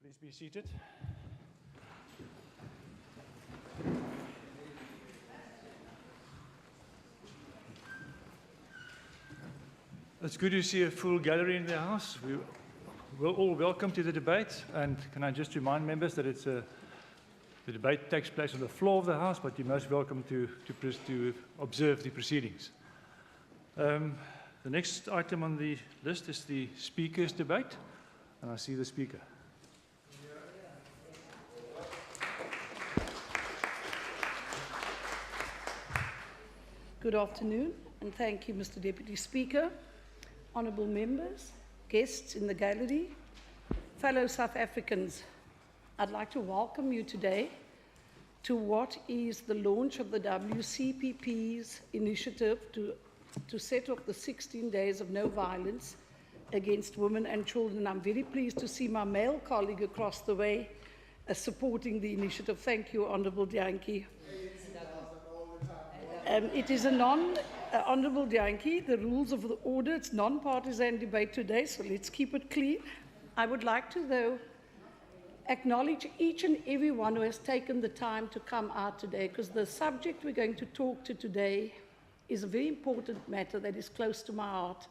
Please be seated. It's good to see a full gallery in the house. We're all welcome to the debate, and can I just remind members that the debate takes place on the floor of the house, but you're most welcome to observe the proceedings. The next item on the list is the speakers debate, and I see the speaker. Good afternoon, and thank you, Mr. Deputy Speaker, honourable members, guests in the gallery, fellow South Africans. I'd like to welcome you today to what is the launch of the WCPP's initiative to set up the 16 days of no violence against women and children. I'm very pleased to see my male colleague across the way supporting the initiative. Thank you, Honourable Dianki. It is a Honourable Dianki, the rules of the order, it's non-partisan debate today, so let's keep it clean. I would like to, though, acknowledge each and every one who has taken the time to come out today, because the subject we're going to talk to today is a very important matter that is close to my heart.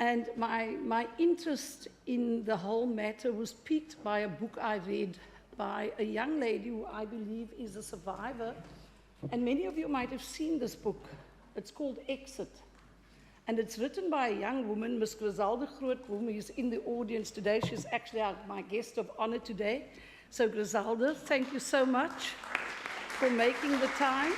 And my interest in the whole matter was piqued by a book I read by a young lady who I believe is a survivor. And many of you might have seen this book. It's called Exit. And it's written by a young woman, Ms. Griselda Groot, who is in the audience today. She's actually my guest of honor today. So Griselda, thank you so much for making the time.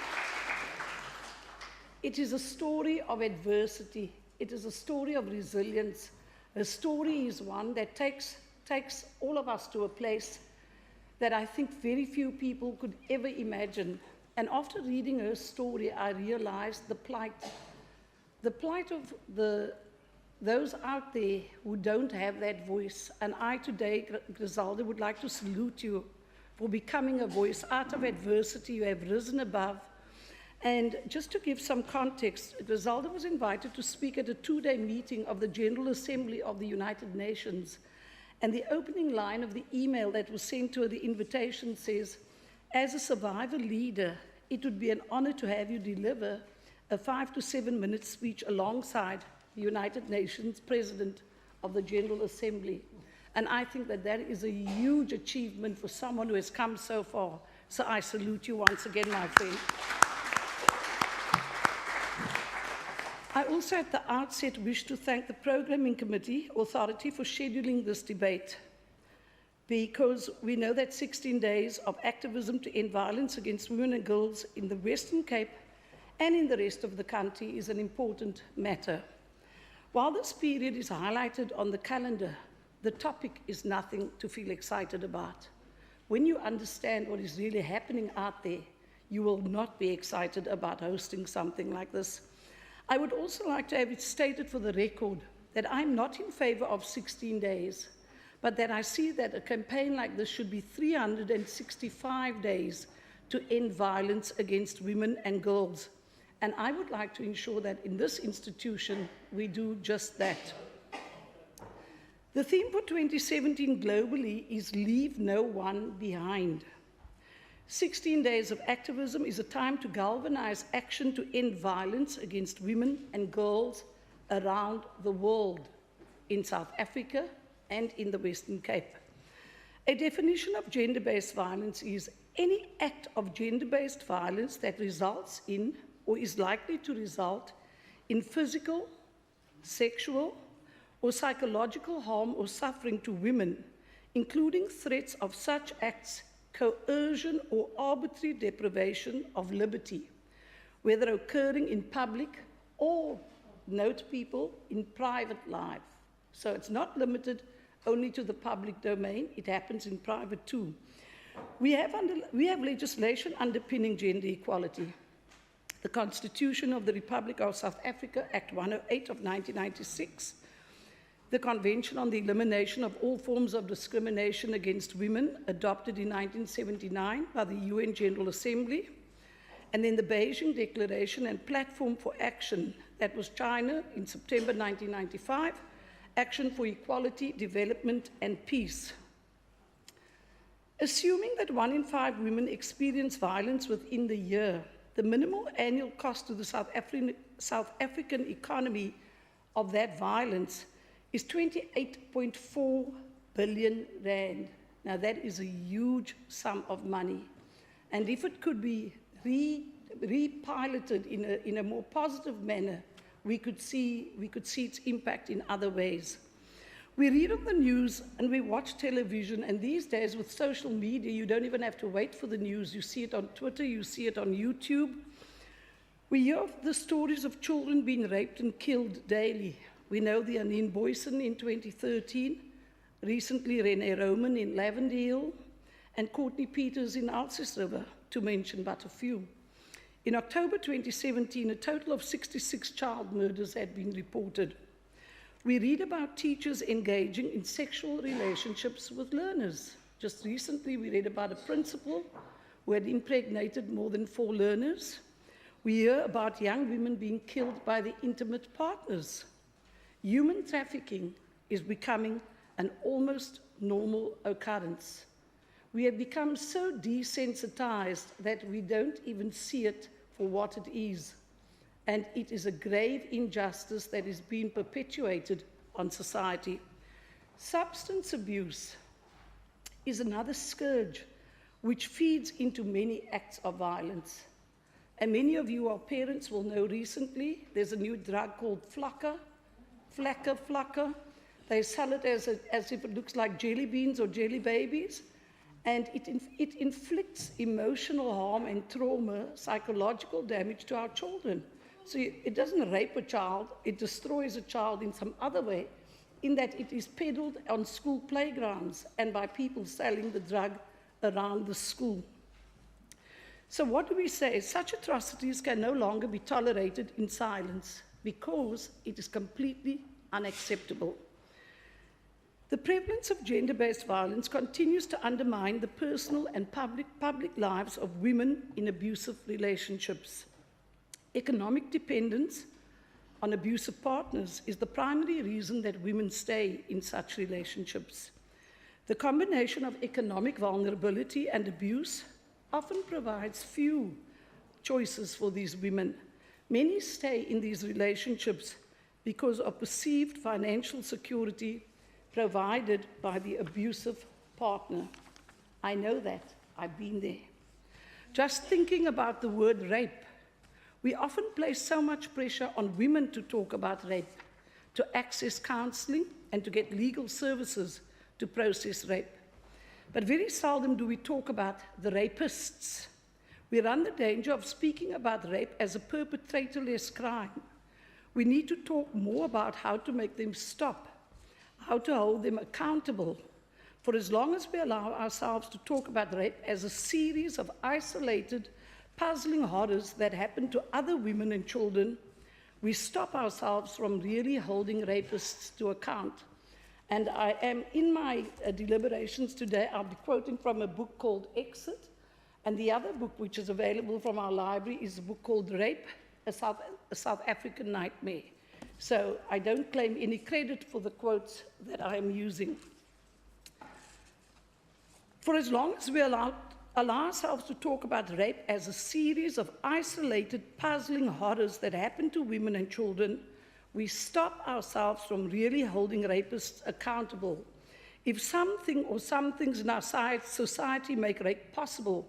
It is a story of adversity. It is a story of resilience. Her story is one that takes all of us to a place that I think very few people could ever imagine. And after reading her story, I realized the plight of those out there who don't have that voice. And I today, Griselda, would like to salute you for becoming a voice. Out of adversity, you have risen above. And just to give some context, Griselda was invited to speak at a two-day meeting of the General Assembly of the United Nations. And the opening line of the email that was sent to her, the invitation says, "As a survivor leader, it would be an honor to have you deliver a 5 to 7 minute speech alongside the United Nations President of the General Assembly." And I think that that is a huge achievement for someone who has come so far. So I salute you once again, my friend. I also at the outset wish to thank the Programming Committee Authority for scheduling this debate, because we know that 16 days of activism to end violence against women and girls in the Western Cape and in the rest of the country is an important matter. While this period is highlighted on the calendar, the topic is nothing to feel excited about. When you understand what is really happening out there, you will not be excited about hosting something like this. I would also like to have it stated for the record that I'm not in favor of 16 days, but that I see that a campaign like this should be 365 days to end violence against women and girls. And I would like to ensure that in this institution, we do just that. The theme for 2017 globally is Leave No One Behind. 16 days of activism is a time to galvanize action to end violence against women and girls around the world, in South Africa and in the Western Cape. A definition of gender-based violence is any act of gender-based violence that results in or is likely to result in physical, sexual, or psychological harm or suffering to women, including threats of such acts, coercion, or arbitrary deprivation of liberty, whether occurring in public or, note people, in private life. So it's not limited only to the public domain, it happens in private too. We have legislation underpinning gender equality. The Constitution of the Republic of South Africa, Act 108 of 1996, the Convention on the Elimination of All Forms of Discrimination Against Women, adopted in 1979 by the UN General Assembly, and then the Beijing Declaration and Platform for Action, that was China in September 1995, Action for Equality, Development and Peace. Assuming that 1 in 5 women experience violence within the year, the minimal annual cost to the South African economy of that violence is 28.4 billion rand. Now that is a huge sum of money. And if it could be repiloted in a more positive manner, we could see its impact in other ways. We read on the news and we watch television, and these days with social media, you don't even have to wait for the news. You see it on Twitter, you see it on YouTube. We hear of the stories of children being raped and killed daily. We know the Anine Boyson in 2013, recently Renee Roman in Lavendale, and Courtney Peters in Alsace River, to mention but a few. In October 2017, a total of 66 child murders had been reported. We read about teachers engaging in sexual relationships with learners. Just recently, we read about a principal who had impregnated more than 4 learners. We hear about young women being killed by their intimate partners. Human trafficking is becoming an almost normal occurrence. We have become so desensitized that we don't even see it for what it is. And it is a grave injustice that is being perpetuated on society. Substance abuse is another scourge which feeds into many acts of violence. And many of you who are parents will know recently there's a new drug called Flacker. They sell it as if it looks like jelly beans or jelly babies. And it inflicts emotional harm and trauma, psychological damage to our children. So it doesn't rape a child, it destroys a child in some other way, in that it is peddled on school playgrounds and by people selling the drug around the school. So what do we say? Such atrocities can no longer be tolerated in silence because it is completely unacceptable. The prevalence of gender-based violence continues to undermine the personal and public lives of women in abusive relationships. Economic dependence on abusive partners is the primary reason that women stay in such relationships. The combination of economic vulnerability and abuse often provides few choices for these women. Many stay in these relationships because of perceived financial security provided by the abusive partner. I know that. I've been there. Just thinking about the word rape, we often place so much pressure on women to talk about rape, to access counseling, and to get legal services to process rape. But very seldom do we talk about the rapists. We run the danger of speaking about rape as a perpetrator-less crime. We need to talk more about how to make them stop, how to hold them accountable. For as long as we allow ourselves to talk about rape as a series of isolated, puzzling horrors that happen to other women and children, we stop ourselves from really holding rapists to account. And I am, in my deliberations today, I'll be quoting from a book called Exit, and the other book which is available from our library is a book called Rape, a South African Nightmare. So I don't claim any credit for the quotes that I am using. For as long as we allow ourselves to talk about rape as a series of isolated, puzzling horrors that happen to women and children, we stop ourselves from really holding rapists accountable. If something or some things in our society make rape possible,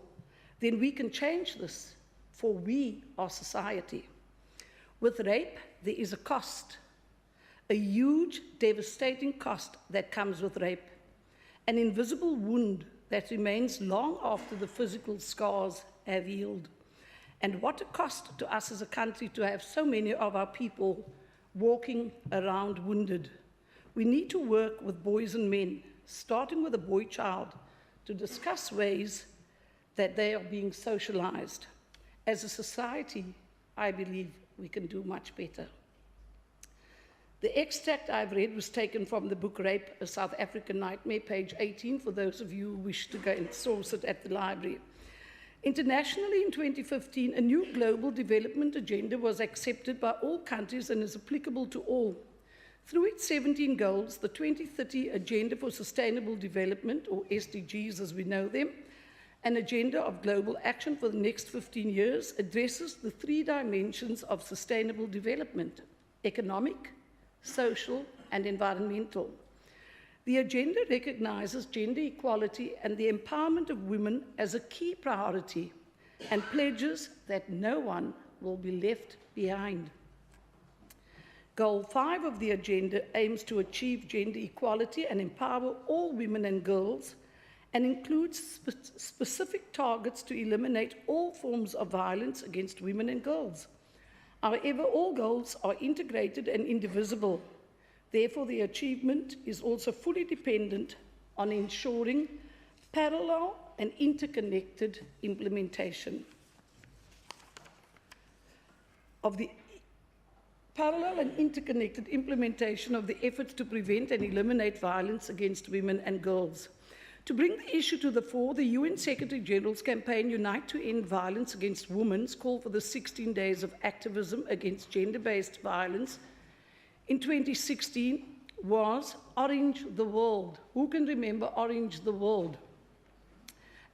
then we can change this, for we are society. With rape, there is a cost, a huge, devastating cost that comes with rape, an invisible wound that remains long after the physical scars have healed. And what a cost to us as a country to have so many of our people walking around wounded. We need to work with boys and men, starting with a boy child, to discuss ways that they are being socialized. As a society, I believe we can do much better. The extract I've read was taken from the book Rape, a South African Nightmare, page 18, for those of you who wish to go and source it at the library. Internationally, in 2015, a new global development agenda was accepted by all countries and is applicable to all. Through its 17 goals, the 2030 Agenda for Sustainable Development, or SDGs as we know them, an agenda of global action for the next 15 years, addresses the 3 dimensions of sustainable development: economic, social, and environmental. The agenda recognizes gender equality and the empowerment of women as a key priority and pledges that no one will be left behind. Goal 5 of the agenda aims to achieve gender equality and empower all women and girls, and includes specific targets to eliminate all forms of violence against women and girls. However, all goals are integrated and indivisible. Therefore, the achievement is also fully dependent on ensuring parallel and interconnected implementation of the efforts to prevent and eliminate violence against women and girls. To bring the issue to the fore, the UN Secretary General's campaign Unite to End Violence Against Women's call for the 16 days of activism against gender-based violence in 2016 was Orange the World. Who can remember Orange the World?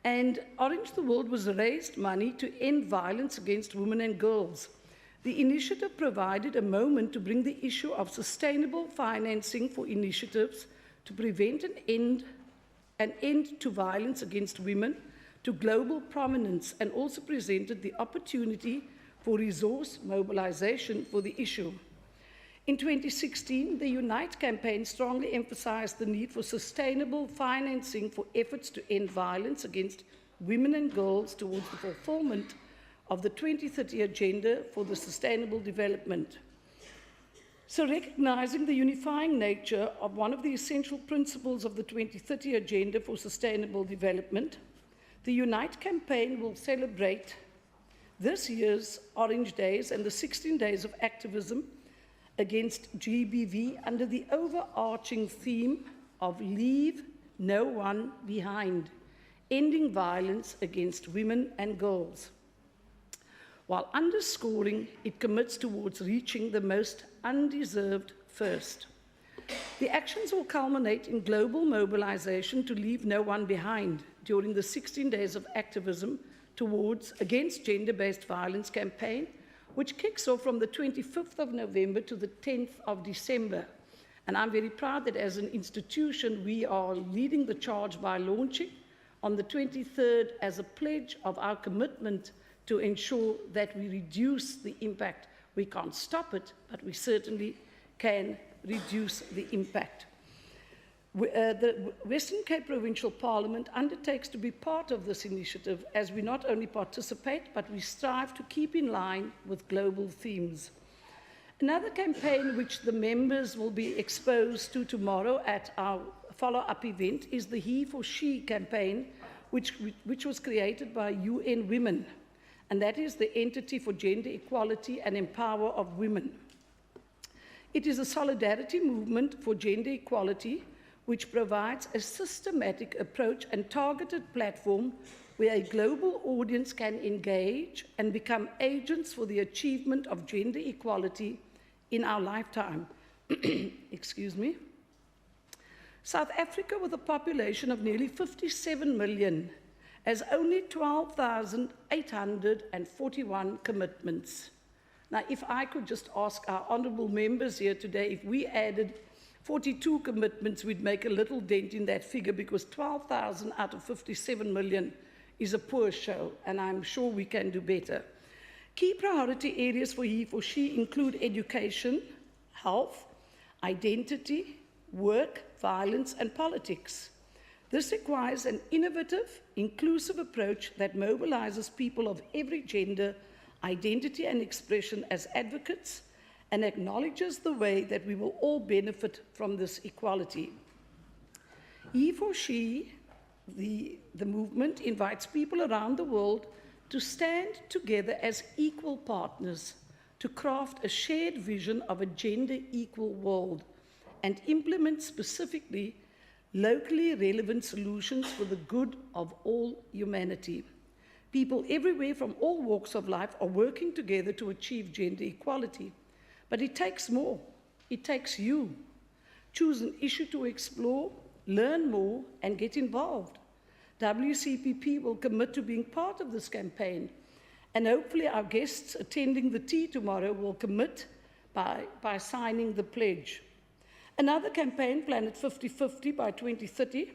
And Orange the World was raised money to end violence against women and girls. The initiative provided a moment to bring the issue of sustainable financing for initiatives to prevent an end to violence against women to global prominence, and also presented the opportunity for resource mobilization for the issue. In 2016, the Unite campaign strongly emphasized the need for sustainable financing for efforts to end violence against women and girls towards the fulfillment of the 2030 Agenda for the Sustainable Development. So, recognizing the unifying nature of one of the essential principles of the 2030 Agenda for Sustainable Development, the Unite campaign will celebrate this year's Orange Days and the 16 days of activism against GBV under the overarching theme of Leave No One Behind, ending violence against women and girls, while underscoring it commits towards reaching the most undeserved first. The actions will culminate in global mobilization to leave no one behind during the 16 days of activism against gender-based violence campaign, which kicks off from the 25th of November to the 10th of December. And I'm very proud that as an institution, we are leading the charge by launching on the 23rd as a pledge of our commitment to ensure that we reduce the impact. We can't stop it, but we certainly can reduce the impact. The Western Cape Provincial Parliament undertakes to be part of this initiative, as we not only participate, but we strive to keep in line with global themes. Another campaign which the members will be exposed to tomorrow at our follow-up event is the He for She campaign, which was created by UN Women, and that is the entity for gender equality and empower of women. It is a solidarity movement for gender equality, which provides a systematic approach and targeted platform where a global audience can engage and become agents for the achievement of gender equality in our lifetime. Excuse me. South Africa, with a population of nearly 57 million, has only 12,841 commitments. Now, if I could just ask our honourable members here today, if we added 42 commitments, we'd make a little dent in that figure, because 12,000 out of 57 million is a poor show, and I'm sure we can do better. Key priority areas for He for She include education, health, identity, work, violence, and politics. This requires an innovative, inclusive approach that mobilizes people of every gender, identity, and expression as advocates, and acknowledges the way that we will all benefit from this equality. He for She, the movement, invites people around the world to stand together as equal partners to craft a shared vision of a gender-equal world and implement specifically locally relevant solutions for the good of all humanity. People everywhere from all walks of life are working together to achieve gender equality. But it takes more. It takes you. Choose an issue to explore, learn more, and get involved. WCPP will commit to being part of this campaign, and hopefully our guests attending the tea tomorrow will commit by signing the pledge. Another campaign, Planet 50/50 by 2030,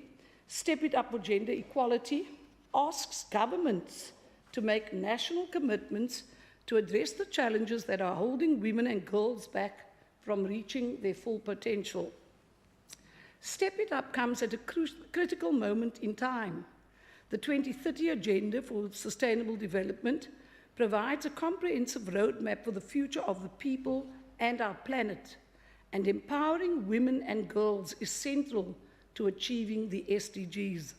Step It Up for Gender Equality, asks governments to make national commitments to address the challenges that are holding women and girls back from reaching their full potential. Step It Up comes at a critical moment in time. The 2030 Agenda for Sustainable Development provides a comprehensive roadmap for the future of the people and our planet, and empowering women and girls is central to achieving the SDGs.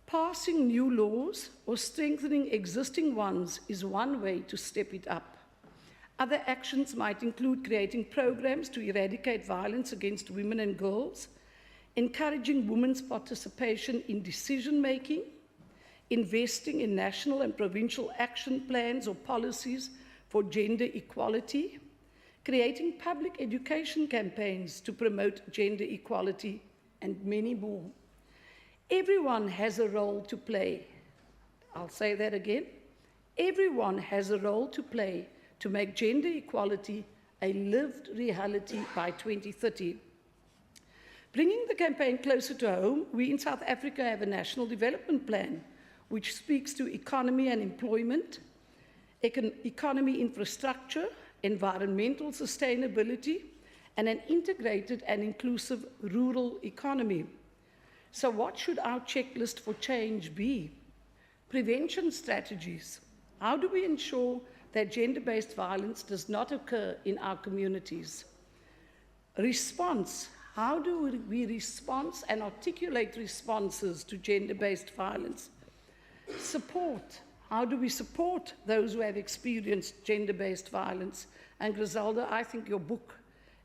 Passing new laws or strengthening existing ones is one way to step it up. Other actions might include creating programs to eradicate violence against women and girls, encouraging women's participation in decision-making, investing in national and provincial action plans or policies for gender equality, creating public education campaigns to promote gender equality, and many more. Everyone has a role to play. I'll say that again. Everyone has a role to play to make gender equality a lived reality by 2030. Bringing the campaign closer to home, we in South Africa have a national development plan which speaks to economy and employment, economy infrastructure, environmental sustainability, and an integrated and inclusive rural economy. So what should our checklist for change be? Prevention strategies. How do we ensure that gender-based violence does not occur in our communities? Response. How do we respond and articulate responses to gender-based violence? Support. How do we support those who have experienced gender-based violence? And Griselda, I think your book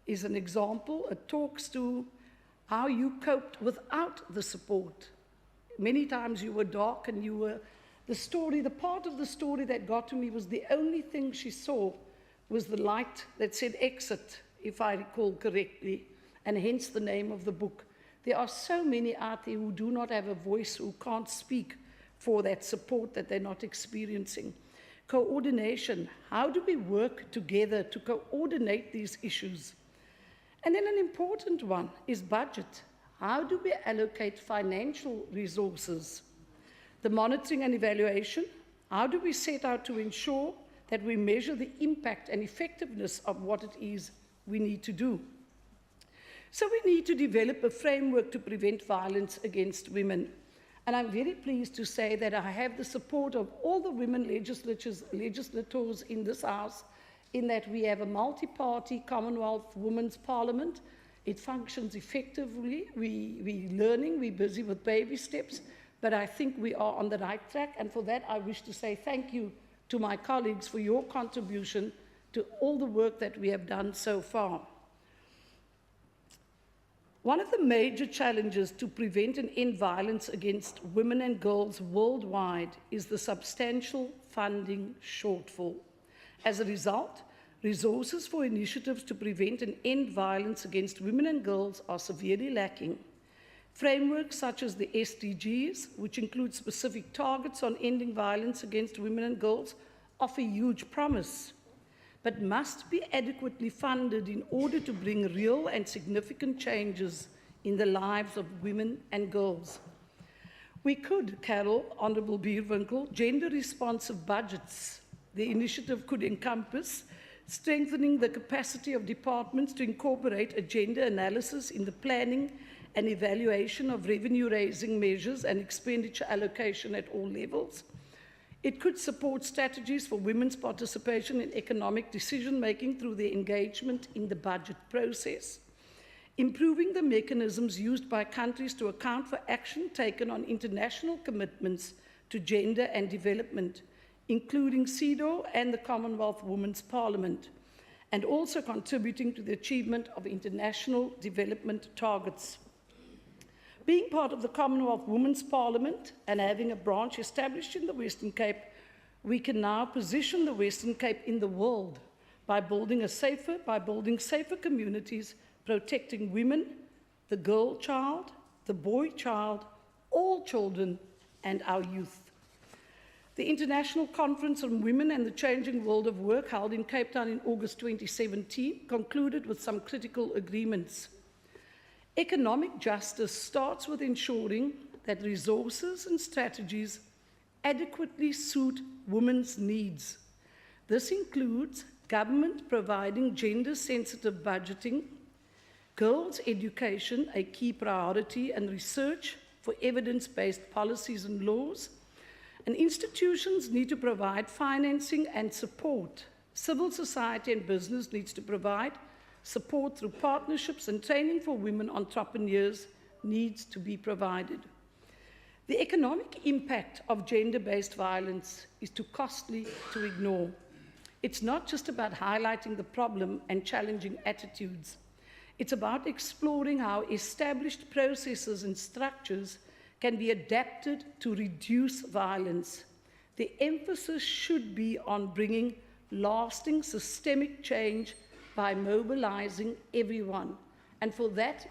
is an example. It talks to how you coped without the support. Many times you were dark and you were, the part of the story that got to me was the only thing she saw was the light that said exit, if I recall correctly, and hence the name of the book. There are so many out there who do not have a voice, who can't speak for that support that they're not experiencing. Coordination. How do we work together to coordinate these issues? And then an important one is budget. How do we allocate financial resources? The monitoring and evaluation. How do we set out to ensure that we measure the impact and effectiveness of what it is we need to do? So we need to develop a framework to prevent violence against women. And I'm very pleased to say that I have the support of all the women legislators in this House, in that we have a multi-party Commonwealth Women's Parliament. It functions effectively. We're learning, we're busy with baby steps, but I think we are on the right track. And for that, I wish to say thank you to my colleagues for your contribution to all the work that we have done so far. One of the major challenges to prevent and end violence against women and girls worldwide is the substantial funding shortfall. As a result, resources for initiatives to prevent and end violence against women and girls are severely lacking. Frameworks such as the SDGs, which include specific targets on ending violence against women and girls, offer huge promise, but must be adequately funded in order to bring real and significant changes in the lives of women and girls. We could, Carol, Honourable Bierwinkel, gender-responsive budgets. The initiative could encompass strengthening the capacity of departments to incorporate a gender analysis in the planning and evaluation of revenue-raising measures and expenditure allocation at all levels. It could support strategies for women's participation in economic decision-making through their engagement in the budget process, improving the mechanisms used by countries to account for action taken on international commitments to gender and development, including CEDAW and the Commonwealth Women's Parliament, and also contributing to the achievement of international development targets. Being part of the Commonwealth Women's Parliament and having a branch established in the Western Cape, we can now position the Western Cape in the world by building safer communities, protecting women, the girl child, the boy child, all children, and our youth. The International Conference on Women and the Changing World of Work, held in Cape Town in August 2017, concluded with some critical agreements. Economic justice starts with ensuring that resources and strategies adequately suit women's needs. This includes government providing gender-sensitive budgeting, girls' education, a key priority, and research for evidence-based policies and laws. And institutions need to provide financing and support. Civil society and business needs to provide support through partnerships, and training for women entrepreneurs needs to be provided. The economic impact of gender-based violence is too costly to ignore. It's not just about highlighting the problem and challenging attitudes. It's about exploring how established processes and structures can be adapted to reduce violence. The emphasis should be on bringing lasting systemic change by mobilizing everyone. And for that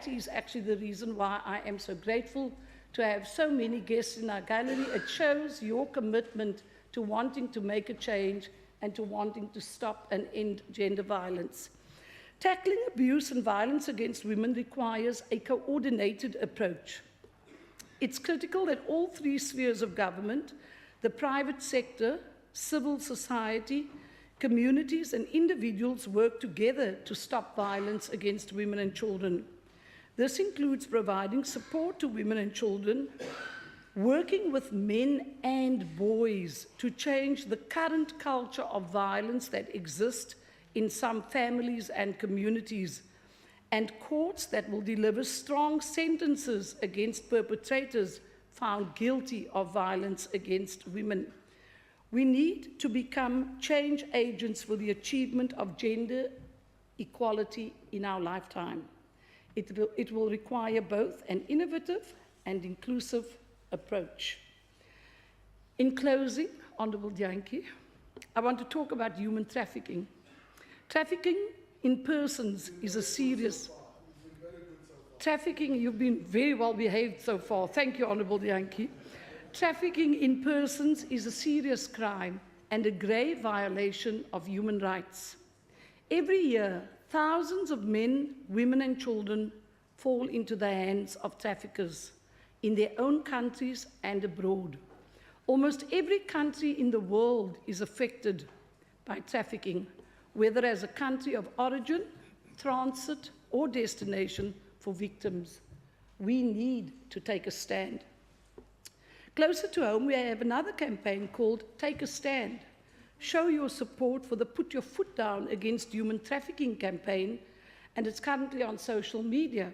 is actually the reason why I am so grateful to have so many guests in our gallery. It shows your commitment to wanting to make a change and to wanting to stop and end gender violence. Tackling abuse and violence against women requires a coordinated approach. It's critical that all three spheres of government, the private sector, civil society, communities, and individuals work together to stop violence against women and children. This includes providing support to women and children, working with men and boys to change the current culture of violence that exists in some families and communities, and courts that will deliver strong sentences against perpetrators found guilty of violence against women. We need to become change agents for the achievement of gender equality in our lifetime. It will require both an innovative and inclusive approach. In closing, Honourable Jantjie, I want to talk about human trafficking. Trafficking in persons is a serious... Trafficking, you've been very well behaved so far. Thank you, Honourable Jantjie. Trafficking in persons is a serious crime and a grave violation of human rights. Every year, thousands of men, women, and children fall into the hands of traffickers in their own countries and abroad. Almost every country in the world is affected by trafficking, whether as a country of origin, transit, or destination for victims. We need to take a stand. Closer to home, we have another campaign called Take a Stand. Show your support for the Put Your Foot Down Against Human Trafficking campaign, and it's currently on social media.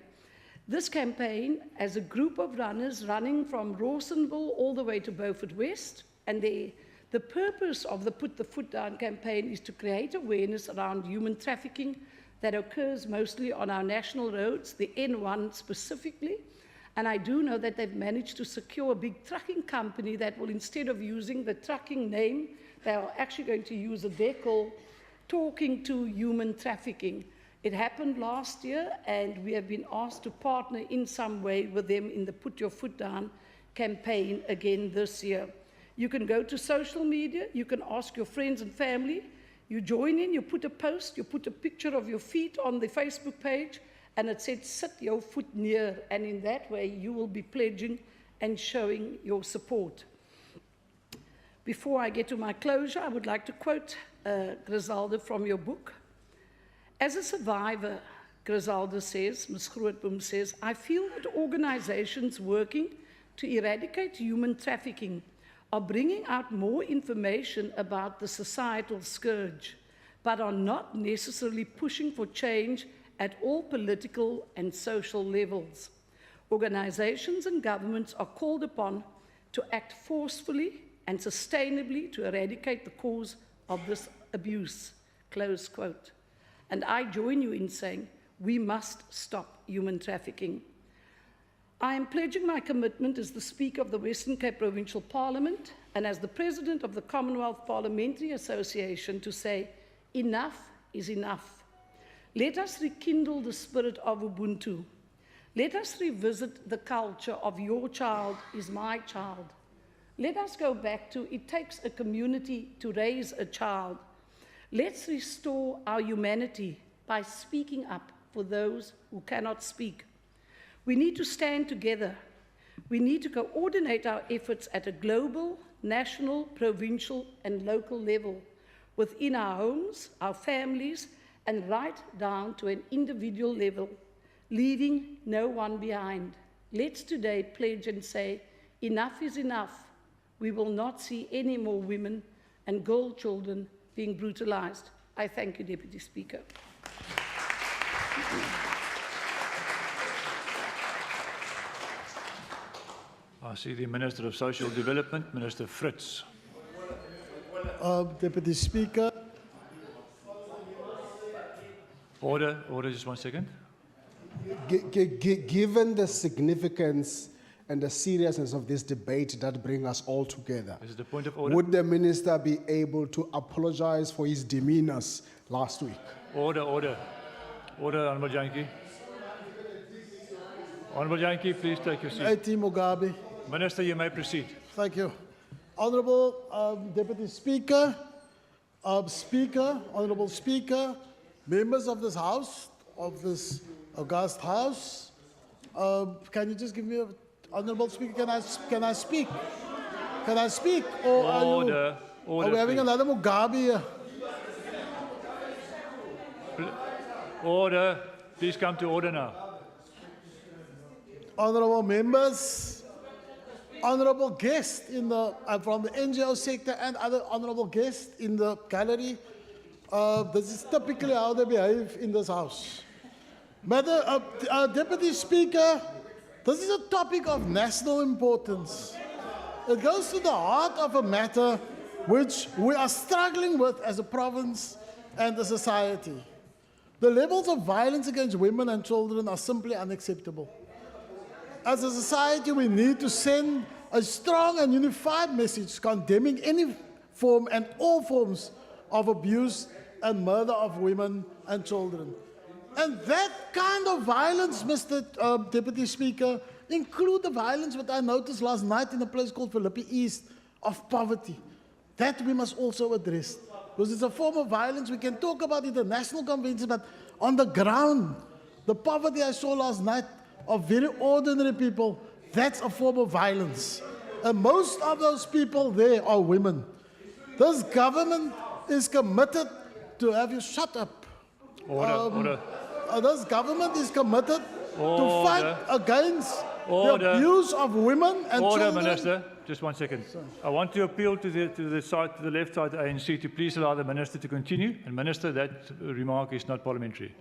This campaign has a group of runners running from Rawsonville all the way to Beaufort West, and the purpose of the Put the Foot Down campaign is to create awareness around human trafficking that occurs mostly on our national roads, the N1 specifically. And I do know that they've managed to secure a big trucking company that will, instead of using the trucking name, they are actually going to use a decal talking to human trafficking. It happened last year, and we have been asked to partner in some way with them in the Put Your Foot Down campaign again this year. You can go to social media, you can ask your friends and family, you join in, you put a post, you put a picture of your feet on the Facebook page, and it said, sit your foot near, and in that way you will be pledging and showing your support. Before I get to my closure, I would like to quote Griselda from your book. As a survivor, Griselda says, Ms. Grootboom says, I feel that organizations working to eradicate human trafficking are bringing out more information about the societal scourge, but are not necessarily pushing for change at all political and social levels. Organizations and governments are called upon to act forcefully and sustainably to eradicate the cause of this abuse, close quote. And I join you in saying we must stop human trafficking. I am pledging my commitment as the Speaker of the Western Cape Provincial Parliament and as the President of the Commonwealth Parliamentary Association to say Enough is enough. Let us rekindle the spirit of Ubuntu. Let us revisit the culture of your child is my child. Let us go back to it takes a community to raise a child. Let's restore our humanity by speaking up for those who cannot speak. We need to stand together. We need to coordinate our efforts at a global, national, provincial, and local level, within our homes, our families, and right down to an individual level, leaving no one behind. Let's today pledge and say, enough is enough. We will not see any more women and girl children being brutalized. I thank you, Deputy Speaker. I see the Minister of Social Development, Minister Fritz. Deputy Speaker, Order, just 1 second. given the significance and the seriousness of this debate that brings us all together, This is the point of order. would the minister be able to apologize for his demeanors last week? Order, Honourable Jantjie. Honourable Jantjie, please take your seat. A.T. Mugabe, Minister, you may proceed. thank you. Honourable Deputy Speaker, Honourable Speaker, members of this House, of this august House, can you just give me Honourable Speaker, can I speak? Can I speak? Or Order, are we having please. another Mugabe here? Order, please come to order now. Honourable members, honourable guests from the NGO sector and other honourable guests in the gallery, this is typically how they behave in this House. Deputy Speaker, this is a topic of national importance. It goes to the heart of a matter which we are struggling with as a province and a society. The levels of violence against women and children are simply unacceptable. As a society, we need to send a strong and unified message condemning any form and all forms of abuse and murder of women and children. And that kind of violence, Mr. Deputy Speaker, include the violence that I noticed last night in a place called Philippi East of poverty. That we must also address. Because it's a form of violence. We can talk about international conventions, but on the ground, the poverty I saw last night of very ordinary people, that's a form of violence. And most of those people there are women. This government is committed to have you shut up. Order. This government is committed to fight against Order. the abuse of women and Order, children. Minister. Just 1 second. I want to appeal to the side, to the left side, ANC, to please allow the Minister to continue. And Minister, that remark is not parliamentary.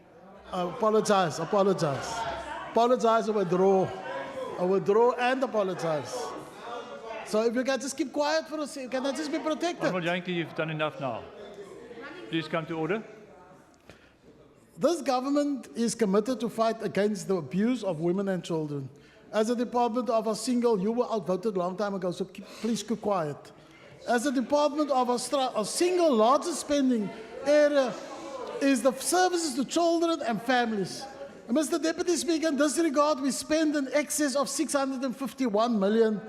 I apologize. Apologize, I withdraw and apologize. So if you can just keep quiet for a second, can I just be protected? Honourable Jantjie, you've done enough now. Please come to order. This government is committed to fight against the abuse of women and children. As a department of a single, you were outvoted a long time ago, so please keep quiet. As a department of a single largest spending area is the services to children and families. And Mr. Deputy Speaker, in this regard, we spend in excess of 651 million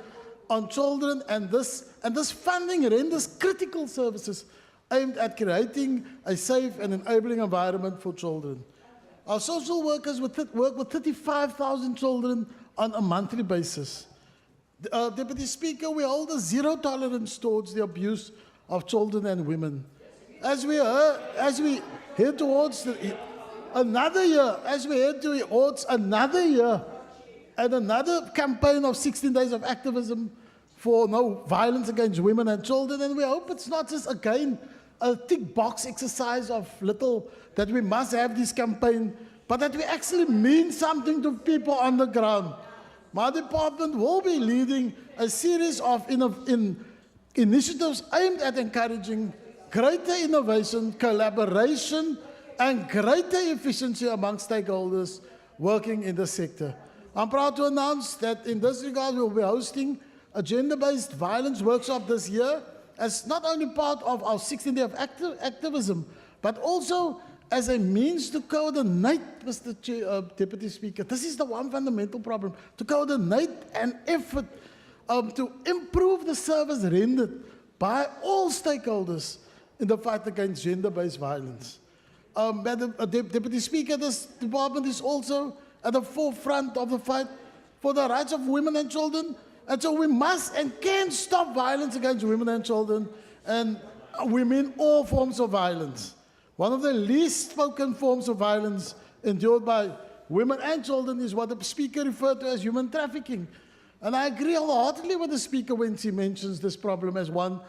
on children, and this funding renders critical services aimed at creating a safe and enabling environment for children. Our social workers work with 35,000 children on a monthly basis. Deputy Speaker, we hold a zero tolerance towards the abuse of children and women. As we head towards another year and another campaign of 16 days of activism for no violence against women and children, and we hope it's not just again a tick box exercise of little that we must have this campaign, but that we actually mean something to people on the ground. My department will be leading a series of initiatives aimed at encouraging greater innovation, collaboration, and greater efficiency among stakeholders working in the sector. I'm proud to announce that in this regard, we will be hosting a gender-based violence workshop this year as not only part of our 16 Day of activism, but also as a means to coordinate, Mr. Deputy Speaker. This is the one fundamental problem, to coordinate an effort to improve the service rendered by all stakeholders in the fight against gender-based violence. Madam Deputy Speaker, this department is also at the forefront of the fight for the rights of women and children. And so we must and can stop violence against women and children. And we mean all forms of violence. One of the least spoken forms of violence endured by women and children is what the Speaker referred to as human trafficking. And I agree wholeheartedly with the Speaker when she mentions this problem as one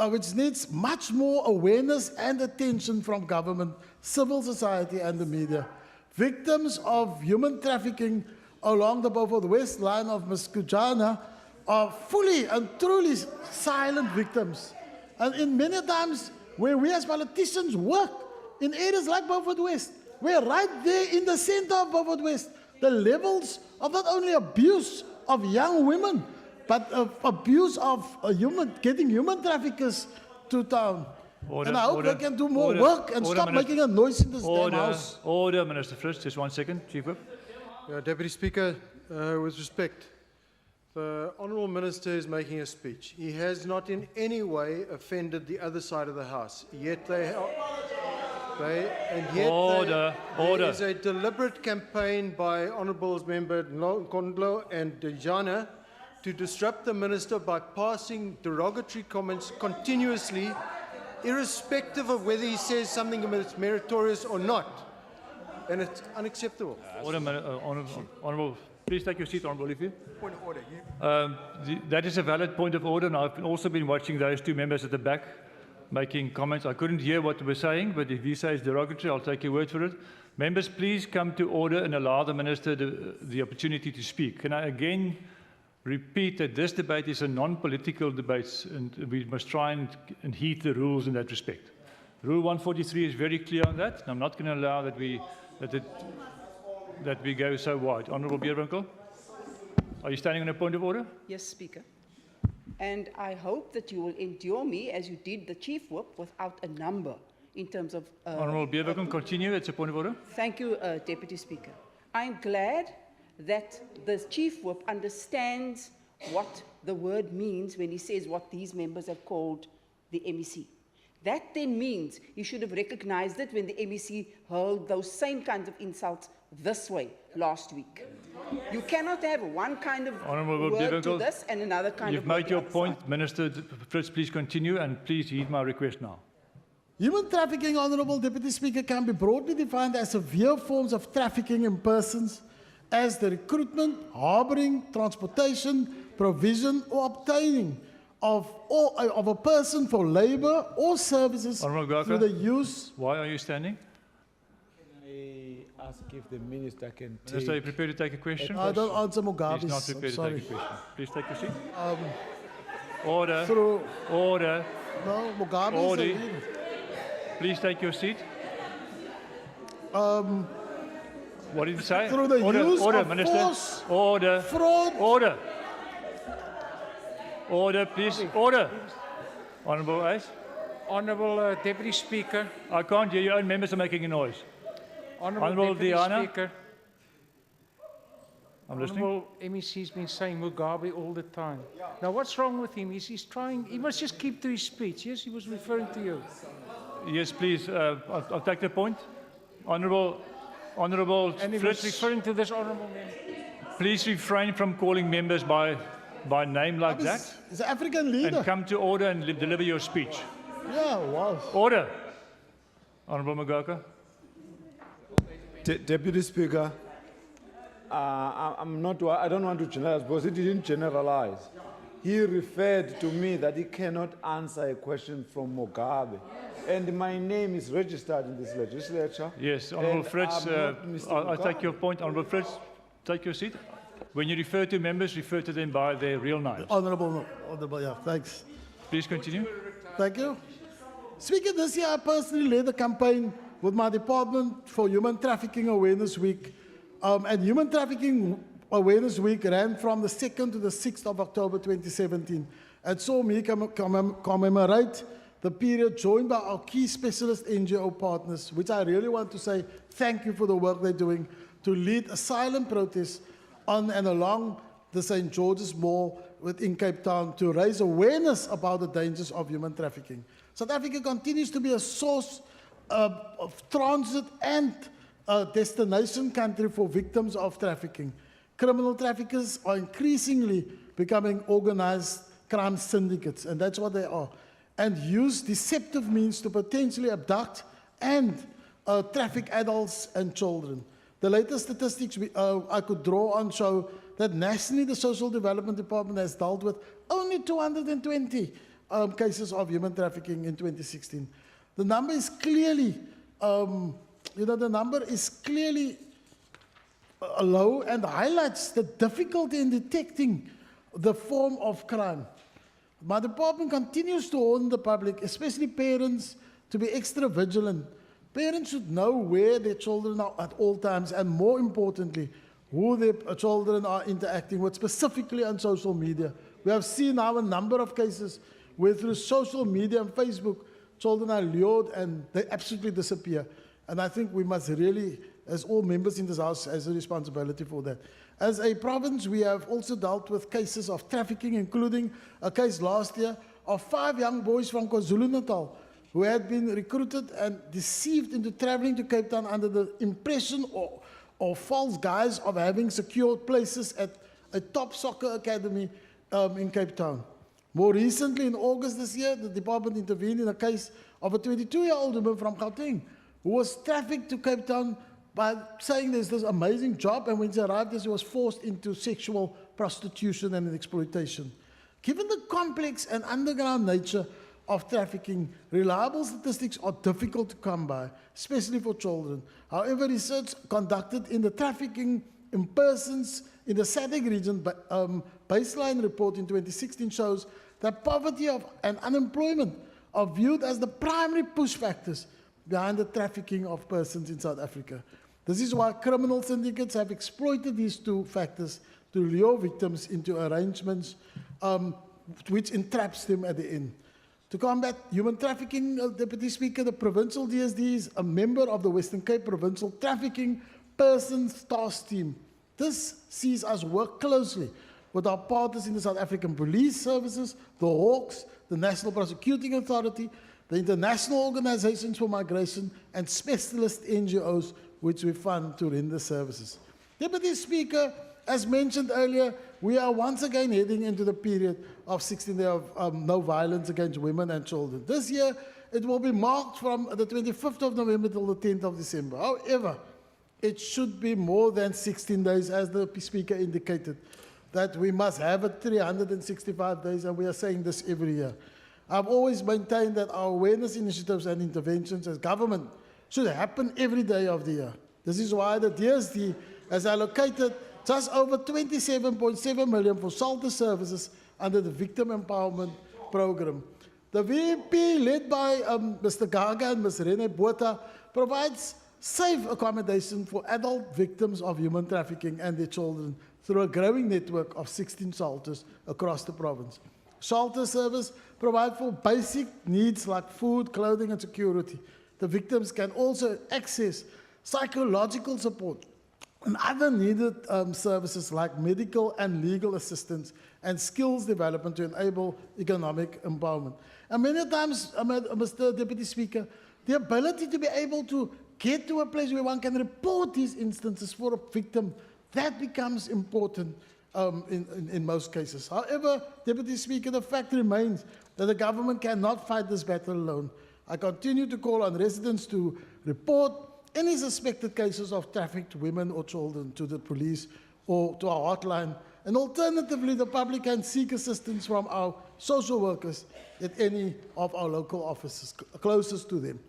which needs much more awareness and attention from government, civil society, and the media. Victims of human trafficking along the Beaufort West line of Ms. Kujana are fully and truly silent victims. And in many times where we as politicians work in areas like Beaufort West, we're right there in the center of Beaufort West. The levels of not only abuse of young women, but of abuse of getting human traffickers to town. And I hope they can do more work and stop making a noise in this damn house. Order, Minister Fritz. Just 1 second, Chief Whip. Deputy Speaker, with respect, the Honourable Minister is making a speech. He has not in any way offended the other side of the House, yet there is a deliberate campaign by Honourable Member Nkondlo and Dejana to disrupt the Minister by passing derogatory comments continuously, irrespective of whether he says something that's meritorious or not. And it's unacceptable. Honourable, please take your seat, Honourable Olivier. Point of order. That is a valid point of order, and I've also been watching those two members at the back making comments. I couldn't hear what they were saying, but if he says derogatory, I'll take your word for it. Members, please come to order and allow the Minister the opportunity to speak. Can I again repeat that this debate is a non-political debate, and we must try and heed the rules in that respect. Rule 143 is very clear on that, and I'm not going to allow that we go so wide. Honourable Beerwinkel, are you standing on a point of order? Yes, Speaker. And I hope that you will endure me, as you did the Chief Whip, without a number in terms of... Honourable Beerwinkel, continue. It's a point of order. Thank you, Deputy Speaker. I'm glad that the Chief Whip understands what the word means when he says what these members have called the MEC. That then means he should have recognized it when the MEC hurled those same kinds of insults this way last week. You cannot have one kind of word to this and another kind of word. You've made your point, Minister Fritz. Please continue, and please heed my request now. Human trafficking, Honourable Deputy Speaker, can be broadly defined as severe forms of trafficking in persons, as the recruitment, harbouring, transportation, provision, or obtaining of a person for labour or services through the use. Why are you standing? Ask if the minister can take... Minister, are you prepared to take a question? I don't answer Mugabe's. He's not prepared to take a question. Please take your seat. Through, Order. no, Mugabe Order. is a leader. Please take your seat. What did you say? Through the use of Minister. force, Order. fraud. Order. Order, please. Order. Honourable Ace. Honourable Deputy Speaker. I can't hear. Your own members are making a noise. Honourable Deputy Diana. Speaker. I'm listening. Honourable MEC's been saying Mugabe all the time. Now, what's wrong with him? He's trying. He must just keep to his speech. Yes, he was referring to you. Yes, please. I'll take the point. Honourable And he was Fritz, referring to this honourable member. please refrain from calling members by name like that, He's an African leader. and come to order and deliver your speech. Yeah, wow. Order. Honourable Magoka. Deputy Speaker, I don't want to generalize, because he didn't generalize. He referred to me that he cannot answer a question from Mugabe. And my name is registered in this legislature. Yes, Honourable Fritz, I'll take your point. Honourable Fritz, take your seat. When you refer to members, refer to them by their real names. Honourable, yeah, thanks. Please continue. Thank you. Speaker, this year I personally led a campaign with my department for Human Trafficking Awareness Week. And Human Trafficking Awareness Week ran from the 2nd to the 6th of October 2017. And saw me commemorate the period, joined by our key specialist NGO partners, which I really want to say thank you for the work they're doing to lead a silent protest on and along the St. George's Mall within Cape Town to raise awareness about the dangers of human trafficking. South Africa continues to be a source of transit and a destination country for victims of trafficking. Criminal traffickers are increasingly becoming organized crime syndicates, and that's what they are, and use deceptive means to potentially abduct and traffic adults and children. The latest statistics I could draw on show that nationally the Social Development Department has dealt with only 220 cases of human trafficking in 2016. The number is clearly, low and highlights the difficulty in detecting the form of crime. My department continues to warn the public, especially parents, to be extra vigilant. Parents should know where their children are at all times, and more importantly, who their children are interacting with, specifically on social media. We have seen now a number of cases where through social media and Facebook, children are lured and they absolutely disappear. And I think we must really, as all members in this House, has a responsibility for that. As a province, we have also dealt with cases of trafficking, including a case last year of 5 young boys from KwaZulu-Natal who had been recruited and deceived into traveling to Cape Town under the impression or false guise of having secured places at a top soccer academy in Cape Town. More recently, in August this year, the department intervened in a case of a 22-year-old woman from Gauteng who was trafficked to Cape Town by saying there's this amazing job, and when she arrived there, she was forced into sexual prostitution and exploitation. Given the complex and underground nature of trafficking, reliable statistics are difficult to come by, especially for children. However, research conducted in the trafficking in persons in the SADC region baseline report in 2016 shows that poverty and unemployment are viewed as the primary push factors behind the trafficking of persons in South Africa. This is why criminal syndicates have exploited these two factors to lure victims into arrangements which entraps them at the end. To combat human trafficking, Deputy Speaker, the Provincial DSD is a member of the Western Cape Provincial Trafficking Persons Task Team. This sees us work closely with our partners in the South African Police Services, the Hawks, the National Prosecuting Authority, the International Organizations for Migration, and specialist NGOs which we fund to render services. Deputy Speaker, as mentioned earlier, we are once again heading into the period of 16 days of no violence against women and children. This year, it will be marked from the 25th of November till the 10th of December. However, it should be more than 16 days, as the Speaker indicated, that we must have it 365 days, and we are saying this every year. I've always maintained that our awareness initiatives and interventions as government should happen every day of the year. This is why the DSD has allocated just over 27.7 million for shelter services under the Victim Empowerment Program. The VEP, led by Mr. Gaga and Ms. Rene Botha, provides safe accommodation for adult victims of human trafficking and their children through a growing network of 16 shelters across the province. Shelter service provide for basic needs like food, clothing, and security. The victims can also access psychological support and other needed services like medical and legal assistance and skills development to enable economic empowerment. And many times, Mr. Deputy Speaker, the ability to be able to get to a place where one can report these instances for a victim, that becomes important in most cases. However, Deputy Speaker, the fact remains that the government cannot fight this battle alone. I continue to call on residents to report any suspected cases of trafficked women or children to the police or to our hotline. And alternatively, the public can seek assistance from our social workers at any of our local offices closest to them.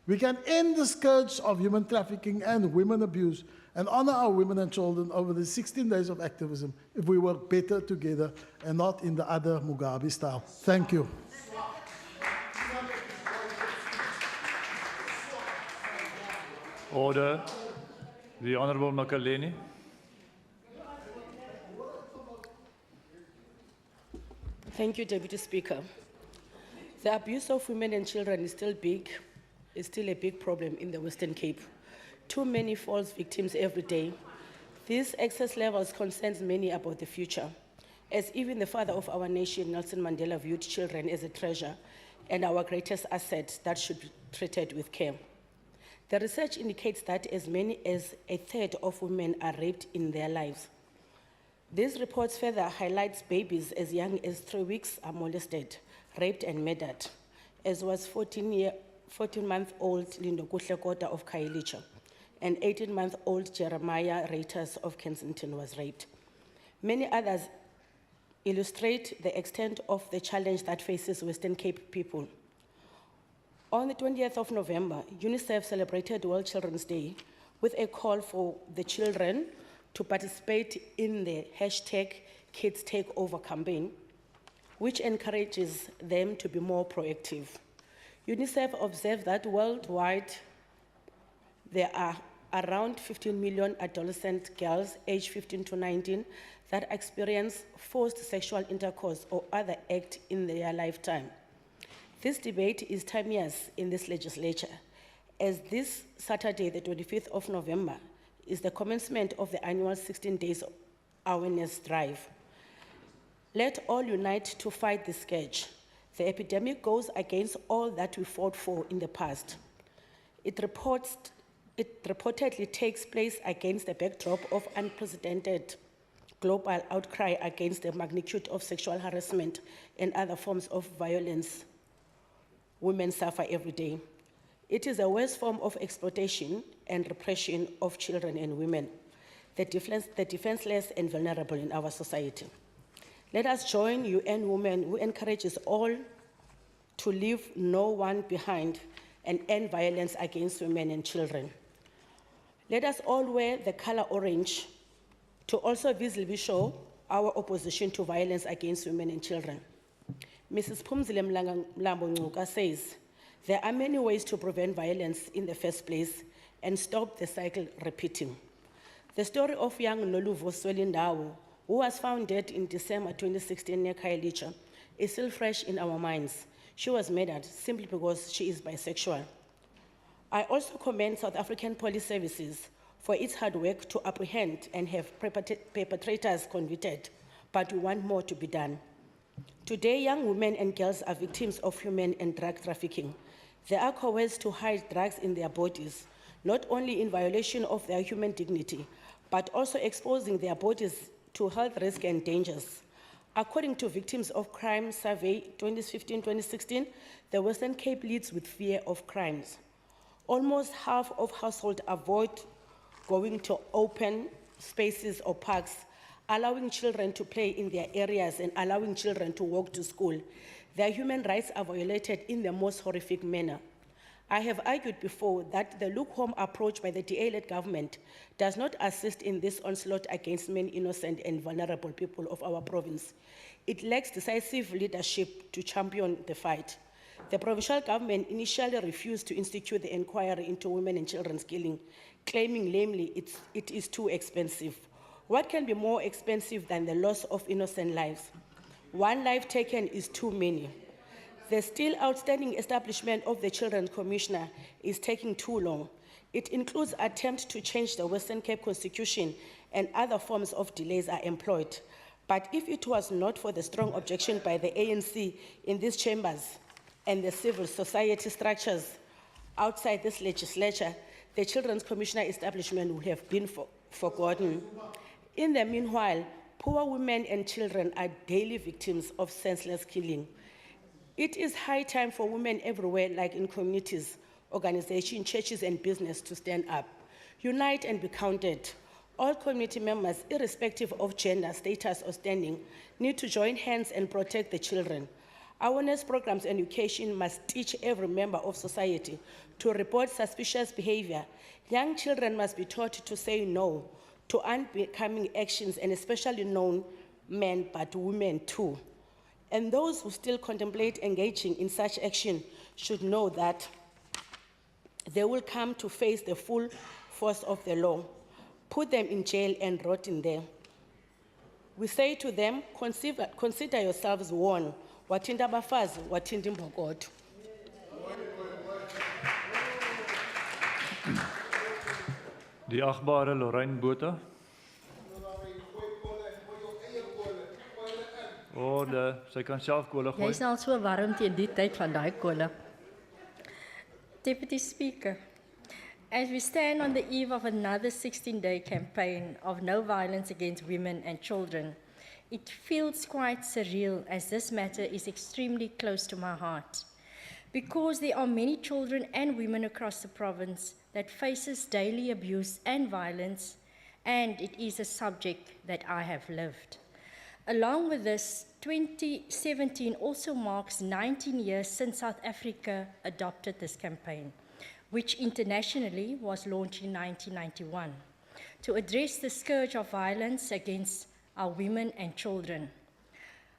We can end the scourge of human trafficking and women abuse and honor our women and children over the 16 days of activism if we work better together and not in the other Mugabe style. Thank you. Order. The Honourable Makaleni. Thank you, Deputy Speaker. The abuse of women and children is still a big problem in the Western Cape. Too many false victims every day. These excess levels concerns many about the future, as even the father of our nation, Nelson Mandela, viewed children as a treasure and our greatest asset that should be treated with care. The research indicates that as many as a third of women are raped in their lives. These reports further highlights babies as young as 3 weeks are molested, raped and murdered, as was 14-month-old Lindo Kuhlekota of Khayelitsha, and 18-month-old Jeremiah Reiters of Kensington was raped. Many others illustrate the extent of the challenge that faces Western Cape people. On the 20th of November, UNICEF celebrated World Children's Day with a call for the children to participate in the hashtag Kids Take Over campaign, which encourages them to be more proactive. UNICEF observed that worldwide there are around 15 million adolescent girls aged 15 to 19 that experience forced sexual intercourse or other act in their lifetime. This debate is timeless in this legislature, as this Saturday, the 25th of November, is the commencement of the annual 16 days awareness drive. Let all unite to fight this scourge. The epidemic goes against all that we fought for in the past. It reportedly takes place against the backdrop of unprecedented global outcry against the magnitude of sexual harassment and other forms of violence women suffer every day. It is a worst form of exploitation and repression of children and women, the defenseless and vulnerable in our society. Let us join UN Women, who encourages all to leave no one behind and end violence against women and children. Let us all wear the color orange to also visibly show our opposition to violence against women and children. Mrs. Phumzile Mlambo-Ngcuka says, there are many ways to prevent violence in the first place and stop the cycle repeating. The story of young Noluvo Swelindawo, who was found dead in December 2016 near Khayelitsha, is still fresh in our minds. She was murdered simply because she is bisexual. I also commend South African Police Services for its hard work to apprehend and have perpetrators convicted, but we want more to be done. Today, young women and girls are victims of human and drug trafficking. They are coerced to hide drugs in their bodies, not only in violation of their human dignity, but also exposing their bodies to health risks and dangers. According to Victims of Crime Survey 2015-2016, the Western Cape leads with fear of crimes. Almost half of households avoid going to open spaces or parks, allowing children to play in their areas and allowing children to walk to school. Their human rights are violated in the most horrific manner. I have argued before that the lukewarm approach by the DA-led government does not assist in this onslaught against many innocent and vulnerable people of our province. It lacks decisive leadership to champion the fight. The provincial government initially refused to institute the inquiry into women and children's killing, claiming lamely it is too expensive. What can be more expensive than the loss of innocent lives? One life taken is too many. The still outstanding establishment of the Children's Commissioner is taking too long. It includes attempts to change the Western Cape Constitution, and other forms of delays are employed. But if it was not for the strong objection by the ANC in these chambers and the civil society structures outside this legislature, the Children's Commissioner establishment would have been forgotten. In the meanwhile, poor women and children are daily victims of senseless killing. It is high time for women everywhere, like in communities, organizations, churches, and business, to stand up, unite, and be counted. All community members, irrespective of gender, status, or standing, need to join hands and protect the children. Awareness programs and education must teach every member of society to report suspicious behavior. Young children must be taught to say no to unbecoming actions, and especially known men, but women too. And those who still contemplate engaging in such action should know that they will come to face the full force of the law. Put them in jail and rot in there. We say to them, consider yourselves warned. Wathinta abafazi, wathinta imbokodo. Die agbare Lorraine Botha. Orde, sy kan self kole gooi. Jy's nou al so warm teen die tyd van daai kolle. Deputy Speaker, as we stand on the eve of another 16-day campaign of no violence against women and children, it feels quite surreal as this matter is extremely close to my heart, because there are many children and women across the province that faces daily abuse and violence, and it is a subject that I have lived. Along with this, 2017 also marks 19 years since South Africa adopted this campaign, which internationally was launched in 1991, to address the scourge of violence against our women and children.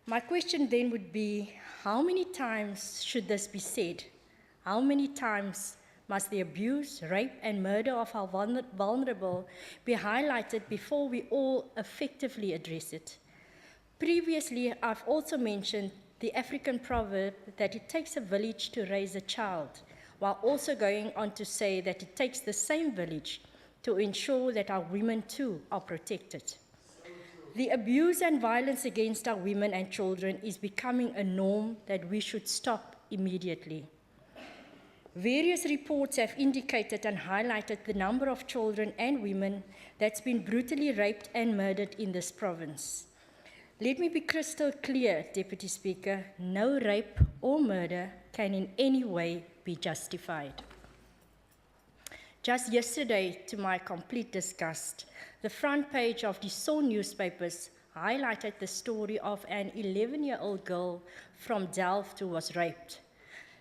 My question then would be, how many times should this be said? How many times must the abuse, rape, and murder of our vulnerable be highlighted before we all effectively address it? Previously, I've also mentioned the African proverb that it takes a village to raise a child, while also going on to say that it takes the same village to ensure that our women too are protected. The abuse and violence against our women and children is becoming a norm that we should stop immediately. Various reports have indicated and highlighted the number of children and women that's been brutally raped and murdered in this province. Let me be crystal clear, Deputy Speaker, no rape or murder can in any way be justified. Just yesterday, to my complete disgust, the front page of the Sun newspapers highlighted the story of an 11-year-old girl from Delft who was raped.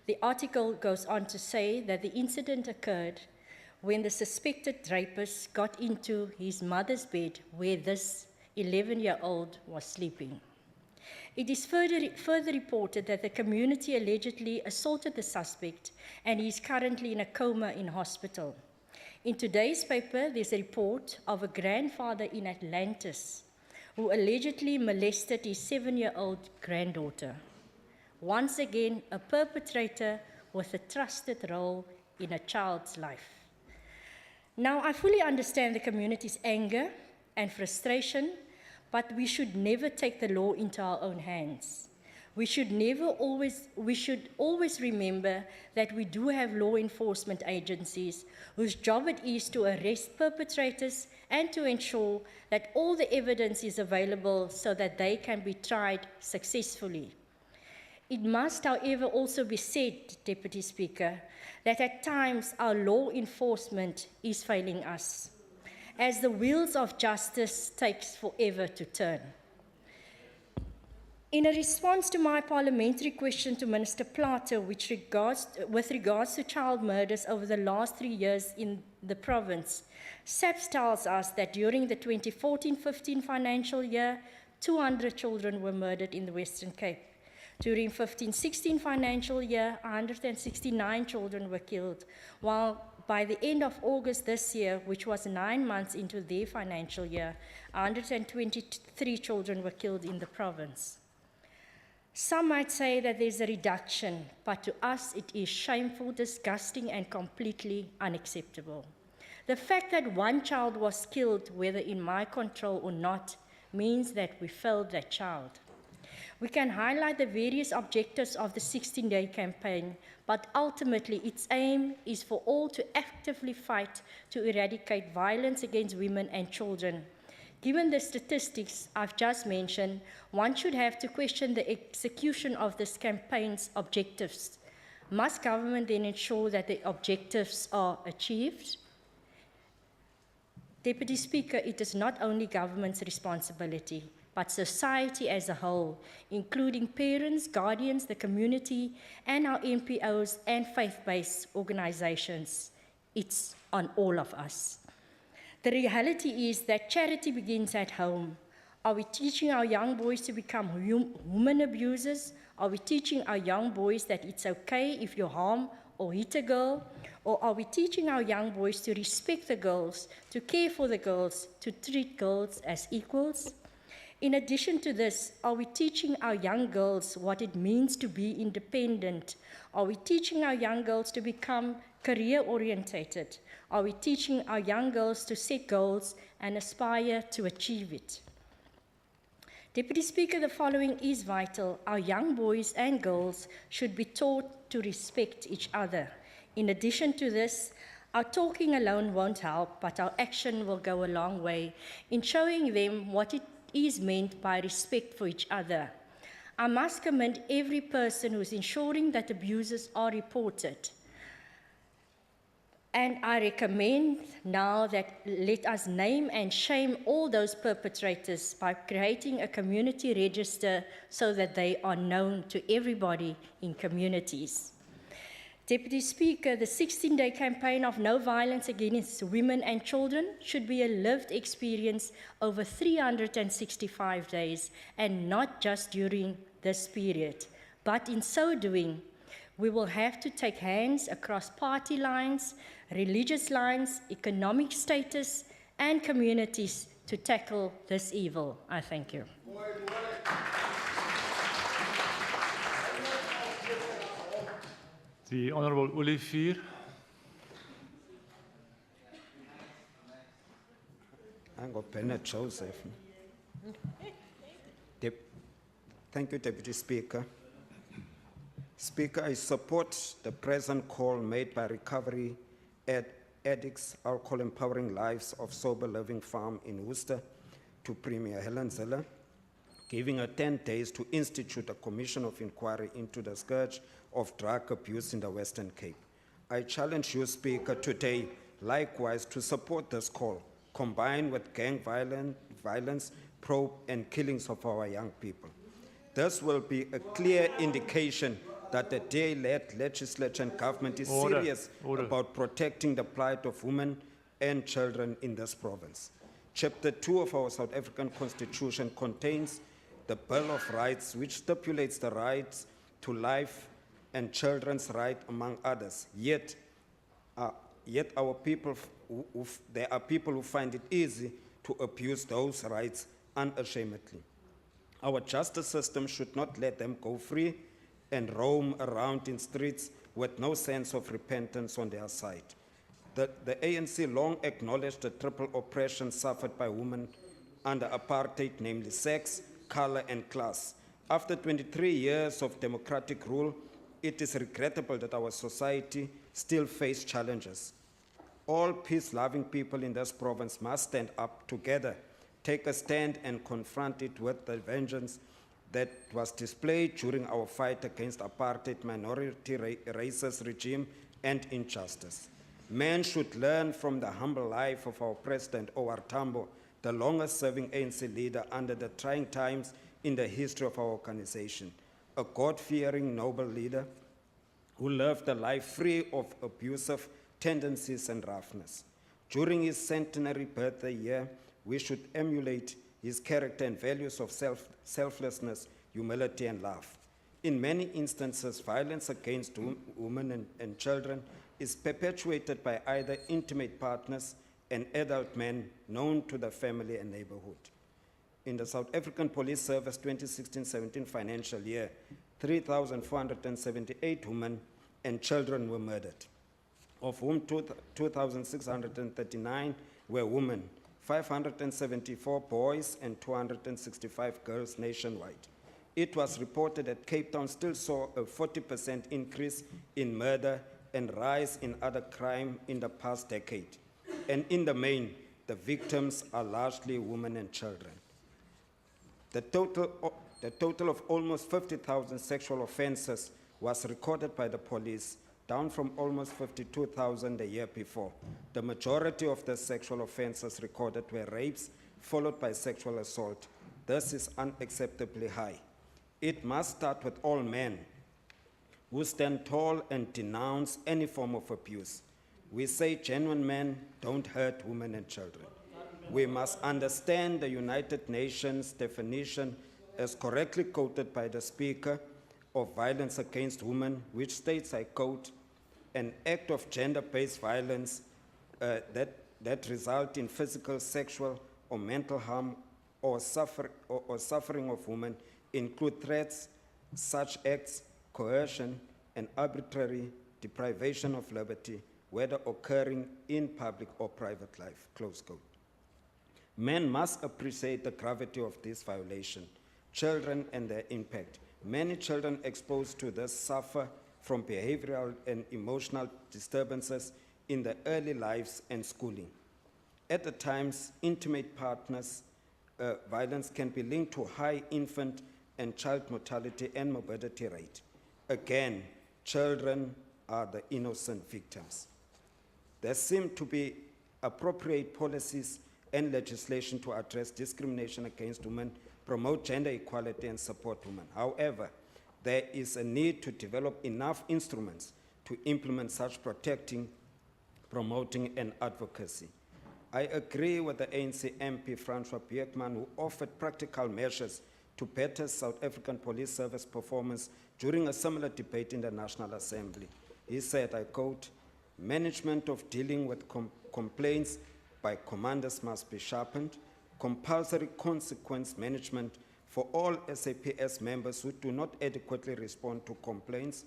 The article goes on to say that the incident occurred when the suspected rapist got into his mother's bed where this 11-year-old was sleeping. It is further reported that the community allegedly assaulted the suspect and he is currently in a coma in hospital. In today's paper, there's a report of a grandfather in Atlantis who allegedly molested his 7-year-old granddaughter. Once again, a perpetrator with a trusted role in a child's life. Now, I fully understand the community's anger and frustration, but we should never take the law into our own hands. We should always remember that we do have law enforcement agencies whose job it is to arrest perpetrators and to ensure that all the evidence is available so that they can be tried successfully. It must, however, also be said, Deputy Speaker, that at times our law enforcement is failing us, as the wheels of justice takes forever to turn. In a response to my parliamentary question to Minister Plato with regards to child murders over the last 3 years in the province, SAPS tells us that during the 2014-15 financial year, 200 children were murdered in the Western Cape. During 15-16 financial year, 169 children were killed, while by the end of August this year, which was 9 months into their financial year, 123 children were killed in the province. Some might say that there's a reduction, but to us it is shameful, disgusting, and completely unacceptable. The fact that one child was killed, whether in my control or not, means that we failed that child. We can highlight the various objectives of the 16-day campaign, but ultimately its aim is for all to actively fight to eradicate violence against women and children. Given the statistics I've just mentioned, one should have to question the execution of this campaign's objectives. Must government then ensure that the objectives are achieved? Deputy Speaker, it is not only government's responsibility, but society as a whole, including parents, guardians, the community, and our NPOs and faith-based organizations. It's on all of us. The reality is that charity begins at home. Are we teaching our young boys to become woman abusers? Are we teaching our young boys that it's okay if you harm or hit a girl? Or are we teaching our young boys to respect the girls, to care for the girls, to treat girls as equals? In addition to this, are we teaching our young girls what it means to be independent? Are we teaching our young girls to become career-orientated? Are we teaching our young girls to set goals and aspire to achieve it? Deputy Speaker, the following is vital. Our young boys and girls should be taught to respect each other. In addition to this, our talking alone won't help, but our action will go a long way in showing them what it is meant by respect for each other. I must commend every person who is ensuring that abuses are reported. And I recommend now that let us name and shame all those perpetrators by creating a community register so that they are known to everybody in communities. Deputy Speaker, the 16-day campaign of no violence against women and children should be a lived experience over 365 days and not just during this period. But in so doing, we will have to take hands across party lines, religious lines, economic status, and communities to tackle this evil. I thank you. The Honourable Olivier. I'm Bennett Joseph. Thank you, Deputy Speaker. Speaker, I support the present call made by Recovery Addicts Alcohol Empowering Lives of Sober Living Farm in Worcester to Premier Helen Zille, giving her 10 days to institute a commission of inquiry into the scourge of drug abuse in the Western Cape. I challenge you, Speaker, today, likewise, to support this call, combined with gang violence, probe, and killings of our young people. This will be a clear indication that the DA-led legislature and government is serious about protecting the plight of women and children in this province. Chapter 2 of our South African Constitution contains the Bill of Rights, which stipulates the rights to life and children's right, among others. Yet our people, there are people who find it easy to abuse those rights unashamedly. Our justice system should not let them go free and roam around in streets with no sense of repentance on their side. The ANC long acknowledged the triple oppression suffered by women under apartheid, namely sex, color, and class. After 23 years of democratic rule, it is regrettable that our society still faces challenges. All peace-loving people in this province must stand up together, take a stand, and confront it with the vengeance that was displayed during our fight against apartheid, minority racist regime, and injustice. Men should learn from the humble life of our President, O.R. Tambo, the longest-serving ANC leader under the trying times in the history of our organization, a God-fearing, noble leader who lived a life free of abusive tendencies and roughness. During his centenary birthday year, we should emulate his character and values of selflessness, humility, and love. In many instances, violence against women and children is perpetuated by either intimate partners and adult men known to the family and neighborhood. In the South African Police Service 2016-17 financial year, 3,478 women and children were murdered, of whom 2,639 were women, 574 boys, and 265 girls nationwide. It was reported that Cape Town still saw a 40% increase in murder and rise in other crime in the past decade. And in the main, the victims are largely women and children. The total of almost 50,000 sexual offenses was recorded by the police, down from almost 52,000 the year before. The majority of the sexual offenses recorded were rapes, followed by sexual assault. This is unacceptably high. It must start with all men who stand tall and denounce any form of abuse. We say genuine men don't hurt women and children. We must understand the United Nations definition, as correctly quoted by the Speaker, of violence against women, which states, I quote, an act of gender-based violence that result in physical, sexual, or mental harm or suffering of women include threats, such acts, coercion, and arbitrary deprivation of liberty, whether occurring in public or private life, close quote. Men must appreciate the gravity of this violation, children and their impact. Many children exposed to this suffer from behavioral and emotional disturbances in their early lives and schooling. At the times, intimate partners' violence can be linked to high infant and child mortality and morbidity rate. Again, children are the innocent victims. There seem to be appropriate policies and legislation to address discrimination against women, promote gender equality, and support women. However, there is a need to develop enough instruments to implement such protecting, promoting, and advocacy. I agree with the ANC MP Francois Beekman, who offered practical measures to better South African Police Service performance during a similar debate in the National Assembly. He said, I quote, "Management of dealing with complaints by commanders must be sharpened, compulsory consequence management for all SAPS members who do not adequately respond to complaints,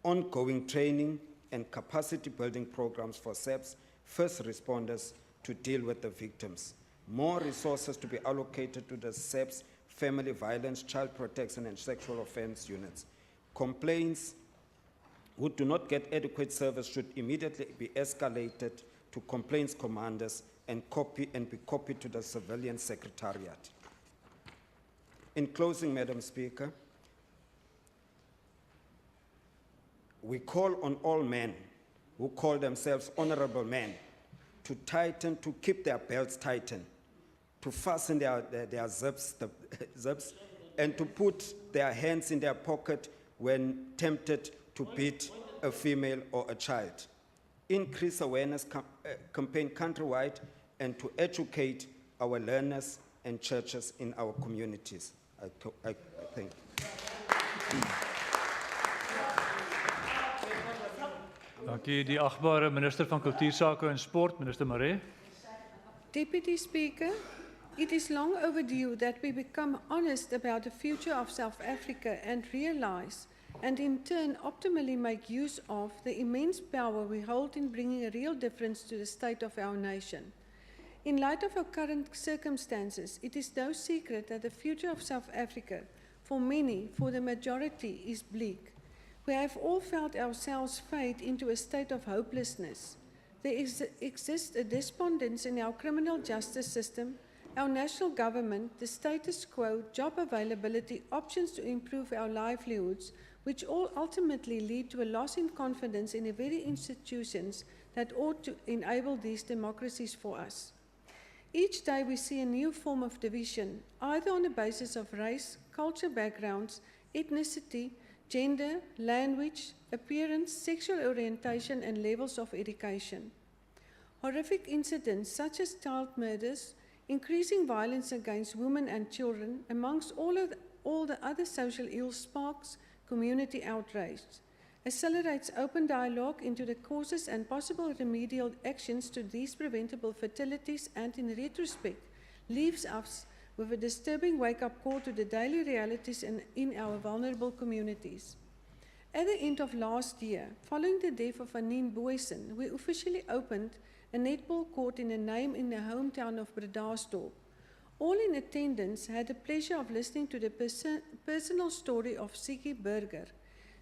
ongoing training and capacity building programs for SAPS first responders to deal with the victims, more resources to be allocated to the SAPS family violence, child protection, and sexual offense units. Complaints who do not get adequate service should immediately be escalated to complaints commanders and be copied to the civilian secretariat." In closing, Madam Speaker, we call on all men who call themselves honorable men to keep their belts tightened, to fasten their zips, and to put their hands in their pocket when tempted to beat a female or a child. Increase awareness campaign countrywide, and to educate our learners and churches in our communities. I thank you. Dankie, die agbare minister van Kultuursake en Sport, minister Maree. Deputy Speaker, it is long overdue that we become honest about the future of South Africa and realize, and in turn optimally make use of, the immense power we hold in bringing a real difference to the state of our nation. In light of our current circumstances, it is no secret that the future of South Africa, for many, for the majority, is bleak. We have all felt ourselves fade into a state of hopelessness. There exists a despondence in our criminal justice system, our national government, the status quo, job availability, options to improve our livelihoods, which all ultimately lead to a loss in confidence in the very institutions that ought to enable these democracies for us. Each day we see a new form of division, either on the basis of race, culture backgrounds, ethnicity, gender, language, appearance, sexual orientation, and levels of education. Horrific incidents such as child murders, increasing violence against women and children, amongst all the other social ills, sparks community outrage, accelerates open dialogue into the causes and possible remedial actions to these preventable fatalities, and in retrospect leaves us with a disturbing wake-up call to the daily realities in our vulnerable communities. At the end of last year, following the death of Anine Booysen, we officially opened a netball court in a name in the hometown of Bredasdorp. All in attendance had the pleasure of listening to the personal story of Siggy Burger.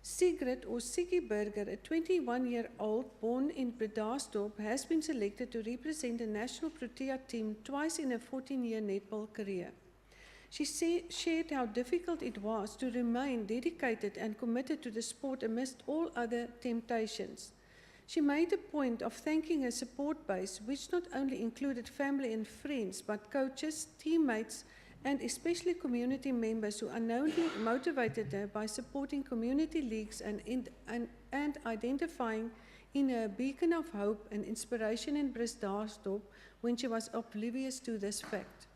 Sigrid, or Siggy Burger, a 21-year-old born in Bredasdorp, has been selected to represent the national Protea team twice in a 14-year netball career. She shared how difficult it was to remain dedicated and committed to the sport amidst all other temptations. She made a point of thanking her support base, which not only included family and friends, but coaches, teammates, and especially community members who unknowingly motivated her by supporting community leagues and identifying in her a beacon of hope and inspiration in Bredasdorp when she was oblivious to this fact.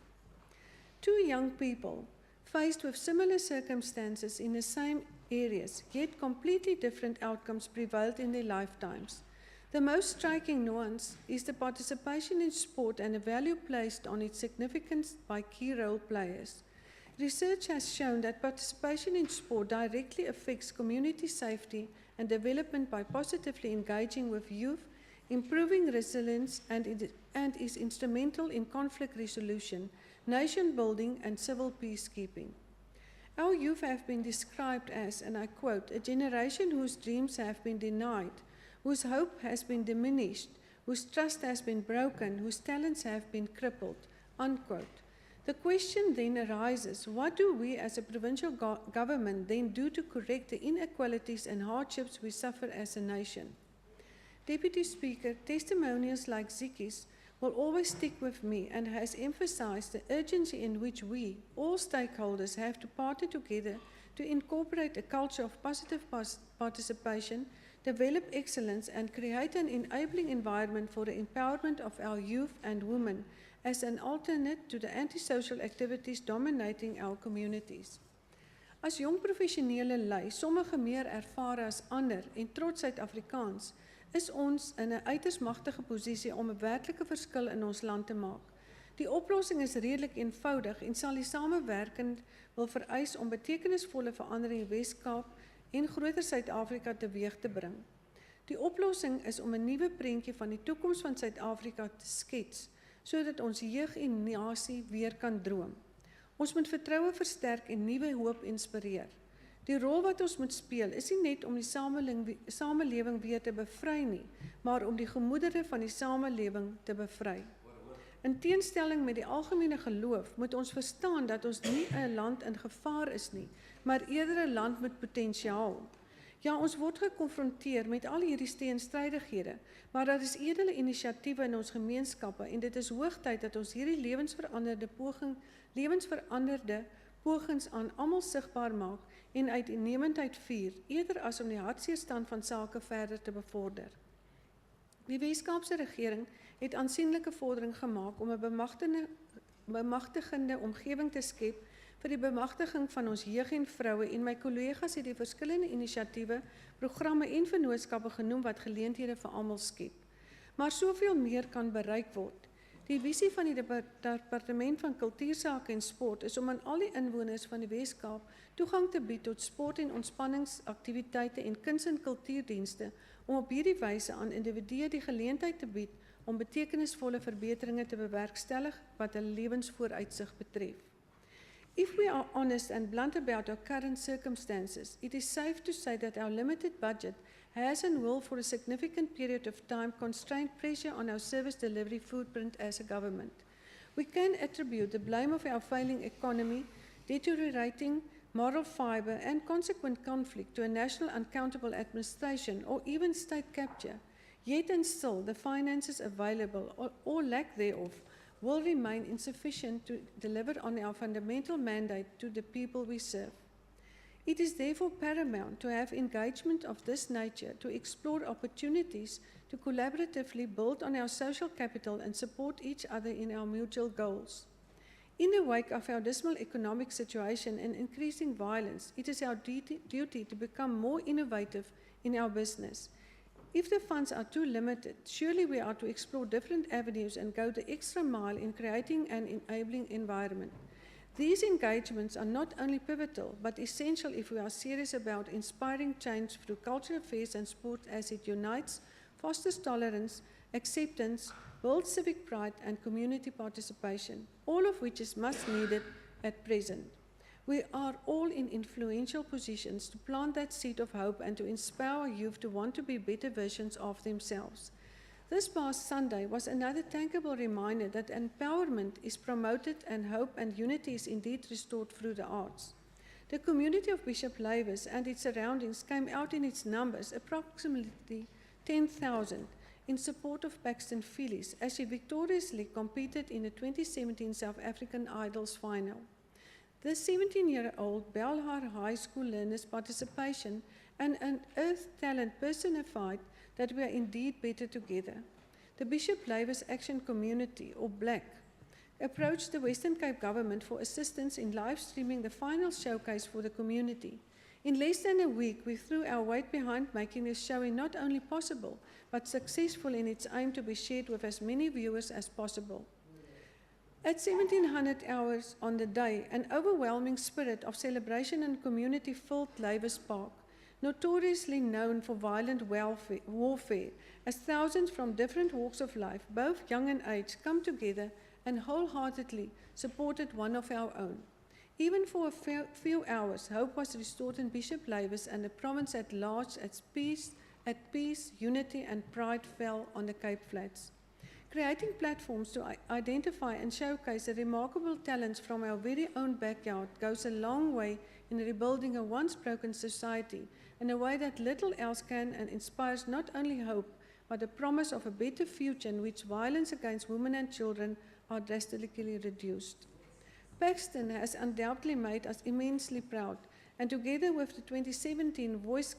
Two young people, faced with similar circumstances in the same areas, yet completely different outcomes prevailed in their lifetimes. The most striking nuance is the participation in sport and the value placed on its significance by key role players. Research has shown that participation in sport directly affects community safety and development by positively engaging with youth, improving resilience, and is instrumental in conflict resolution, nation building, and civil peacekeeping. Our youth have been described as, and I quote, a generation whose dreams have been denied, whose hope has been diminished, whose trust has been broken, whose talents have been crippled, unquote. The question then arises, what do we as a provincial government then do to correct the inequalities and hardships we suffer as a nation? Deputy Speaker, testimonials like Ziki's will always stick with me and has emphasized the urgency in which we, all stakeholders, have to partner together to incorporate a culture of positive participation, develop excellence, and create an enabling environment for the empowerment of our youth and women as an alternate to the antisocial activities dominating our communities. As jong professionele lei, sommige meer ervare as ander en trots Suid-Afrikaans, is ons in 'n uiters magtige posisie om 'n werklike verskil in ons land te maak. Die oplossing is redelik eenvoudig en sal die samewerking wil vereis om betekenisvolle verandering in Wes-Kaap en groter Suid-Afrika teweeg te bring. Die oplossing is om 'n nuwe prentjie van die toekoms van Suid-Afrika te skets, sodat ons jeug en nasie weer kan droom. Ons moet vertroue versterk en nuwe hoop inspireer. Die rol wat ons moet speel is nie net om die samelewing weer te bevry nie, maar om die gemoedere van die samelewing te bevry. In teenstelling met die algemene geloof moet ons verstaan dat ons nie 'n land in gevaar is nie, maar eerder 'n land met potensiaal. Ja, ons word gekonfronteer met al hierdie teenstrydighede, maar daar is edele inisiatiewe in ons gemeenskappe en dit is hoogtyd dat ons hierdie lewensveranderde pogings aan almal sigbaar maak en uitnemendheid vier, eerder as om die hartseerstand van sake verder te bevorder. Die Wes-Kaapse regering het aansienlike vordering gemaak om 'n bemagtigende omgewing te skep vir die bemagtiging van ons jeug en vroue en my kollegas het die verskillende inisiatiewe, programme en vennootskappe genoem wat geleenthede vir almal skep. Maar soveel meer kan bereik word. Die visie van die Departement van Kultuursake en Sport is om aan al die inwoners van die Wes-Kaap toegang te bied tot sport- en ontspanningsaktiwiteite en kuns- en kultuurdienste om op hierdie wyse aan individue die geleentheid te bied om betekenisvolle verbeteringe te bewerkstellig wat hulle lewensvooruitsig betref. If we are honest and blunt about our current circumstances, it is safe to say that our limited budget has and will for a significant period of time constrain pressure on our service delivery footprint as a government. We can attribute the blame of our failing economy, deteriorating moral fibre and consequent conflict to a national uncountable administration or even state capture, yet and still the finances available or lack thereof will remain insufficient to deliver on our fundamental mandate to the people we serve. It is therefore paramount to have engagement of this nature to explore opportunities to collaboratively build on our social capital and support each other in our mutual goals. In the wake of our dismal economic situation and increasing violence, it is our duty to become more innovative in our business. If the funds are too limited, surely we are to explore different avenues and go the extra mile in creating an enabling environment. These engagements are not only pivotal, but essential if we are serious about inspiring change through cultural affairs and sport as it unites, fosters tolerance, acceptance, builds civic pride and community participation, all of which is much needed at present. We are all in influential positions to plant that seed of hope and to inspire our youth to want to be better versions of themselves. This past Sunday was another tangible reminder that empowerment is promoted and hope and unity is indeed restored through the arts. The community of Bishop Lavis and its surroundings came out in its numbers, approximately 10,000, in support of Paxton Phillies as she victoriously competed in the 2017 South African Idols final. The 17-year-old Belhar High School learners' participation and unearthed talent personified that we are indeed better together. The Bishop Lavis Action Community, or BLAC, approached the Western Cape government for assistance in live streaming the final showcase for the community. In less than a week, we threw our weight behind making this showing not only possible, but successful in its aim to be shared with as many viewers as possible. At 1700 hours on the day, an overwhelming spirit of celebration and community filled Lavis Park, notoriously known for violent warfare, as thousands from different walks of life, both young and aged, come together and wholeheartedly supported one of our own. Even for a few hours, hope was restored in Bishop Lavis, and the province at large at peace, unity and pride fell on the Cape Flats. Creating platforms to identify and showcase the remarkable talents from our very own backyard goes a long way in rebuilding a once broken society in a way that little else can, and inspires not only hope, but a promise of a better future in which violence against women and children are drastically reduced. Paxton has undoubtedly made us immensely proud, and together with the 2017 Voice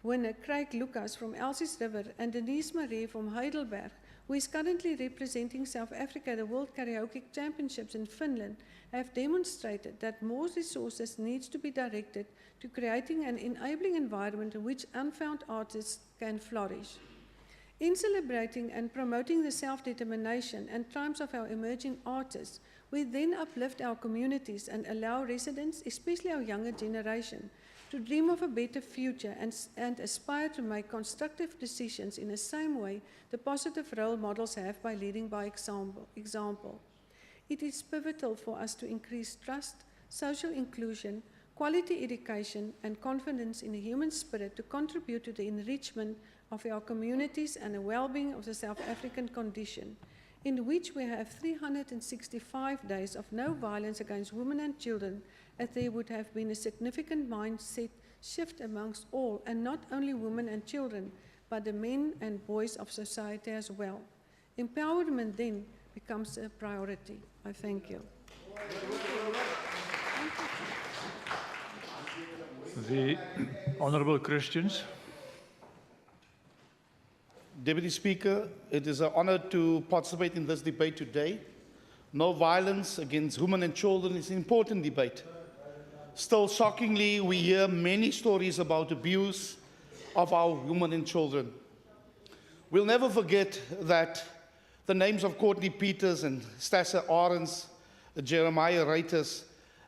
winner Craig Lucas from Elsie's River and Denise Marie from Heidelberg, who is currently representing South Africa at the World Karaoke Championships in Finland, have demonstrated that more resources needs to be directed to creating an enabling environment in which unfound artists can flourish. In celebrating and promoting the self-determination and triumphs of our emerging artists, we then uplift our communities and allow residents, especially our younger generation, to dream of a better future and aspire to make constructive decisions in the same way the positive role models have by leading by example. It is pivotal for us to increase trust, social inclusion, quality education, and confidence in the human spirit to contribute to the enrichment of our communities and the well-being of the South African condition, in which we have 365 days of no violence against women and children, as there would have been a significant mindset shift amongst all, and not only women and children, but the men and boys of society as well. Empowerment then becomes a priority. I thank you. The Honourable Christians. Deputy Speaker, it is an honor to participate in this debate today. No violence against women and children is an important debate. Still, shockingly, we hear many stories about abuse of our women and children. We'll never forget that the names of Courtney Peters and Stassa Arends, Jeremiah Reiters,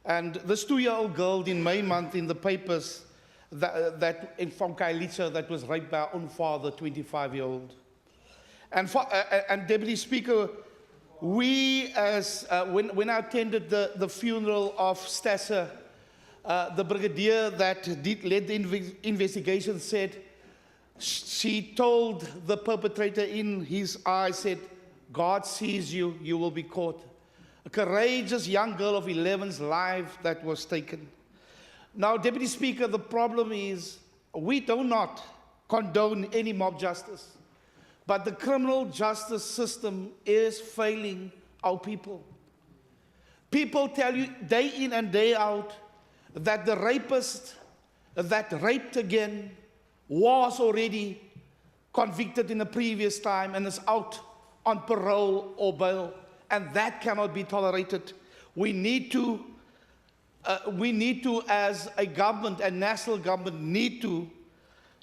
and this 2-year-old girl in May month in the papers from Kailicha that was raped by her own father, 25-year-old. And Deputy Speaker, we when I attended the funeral of Stassa, the brigadier that led the investigation said, she told the perpetrator in his eyes, said, God sees you, you will be caught. A courageous young girl of 11's life that was taken. Now, Deputy Speaker, the problem is we do not condone any mob justice, but the criminal justice system is failing our people. People tell you day in and day out that the rapist that raped again was already convicted in the previous time and is out on parole or bail, and that cannot be tolerated. We need to, as a government, a national government, need to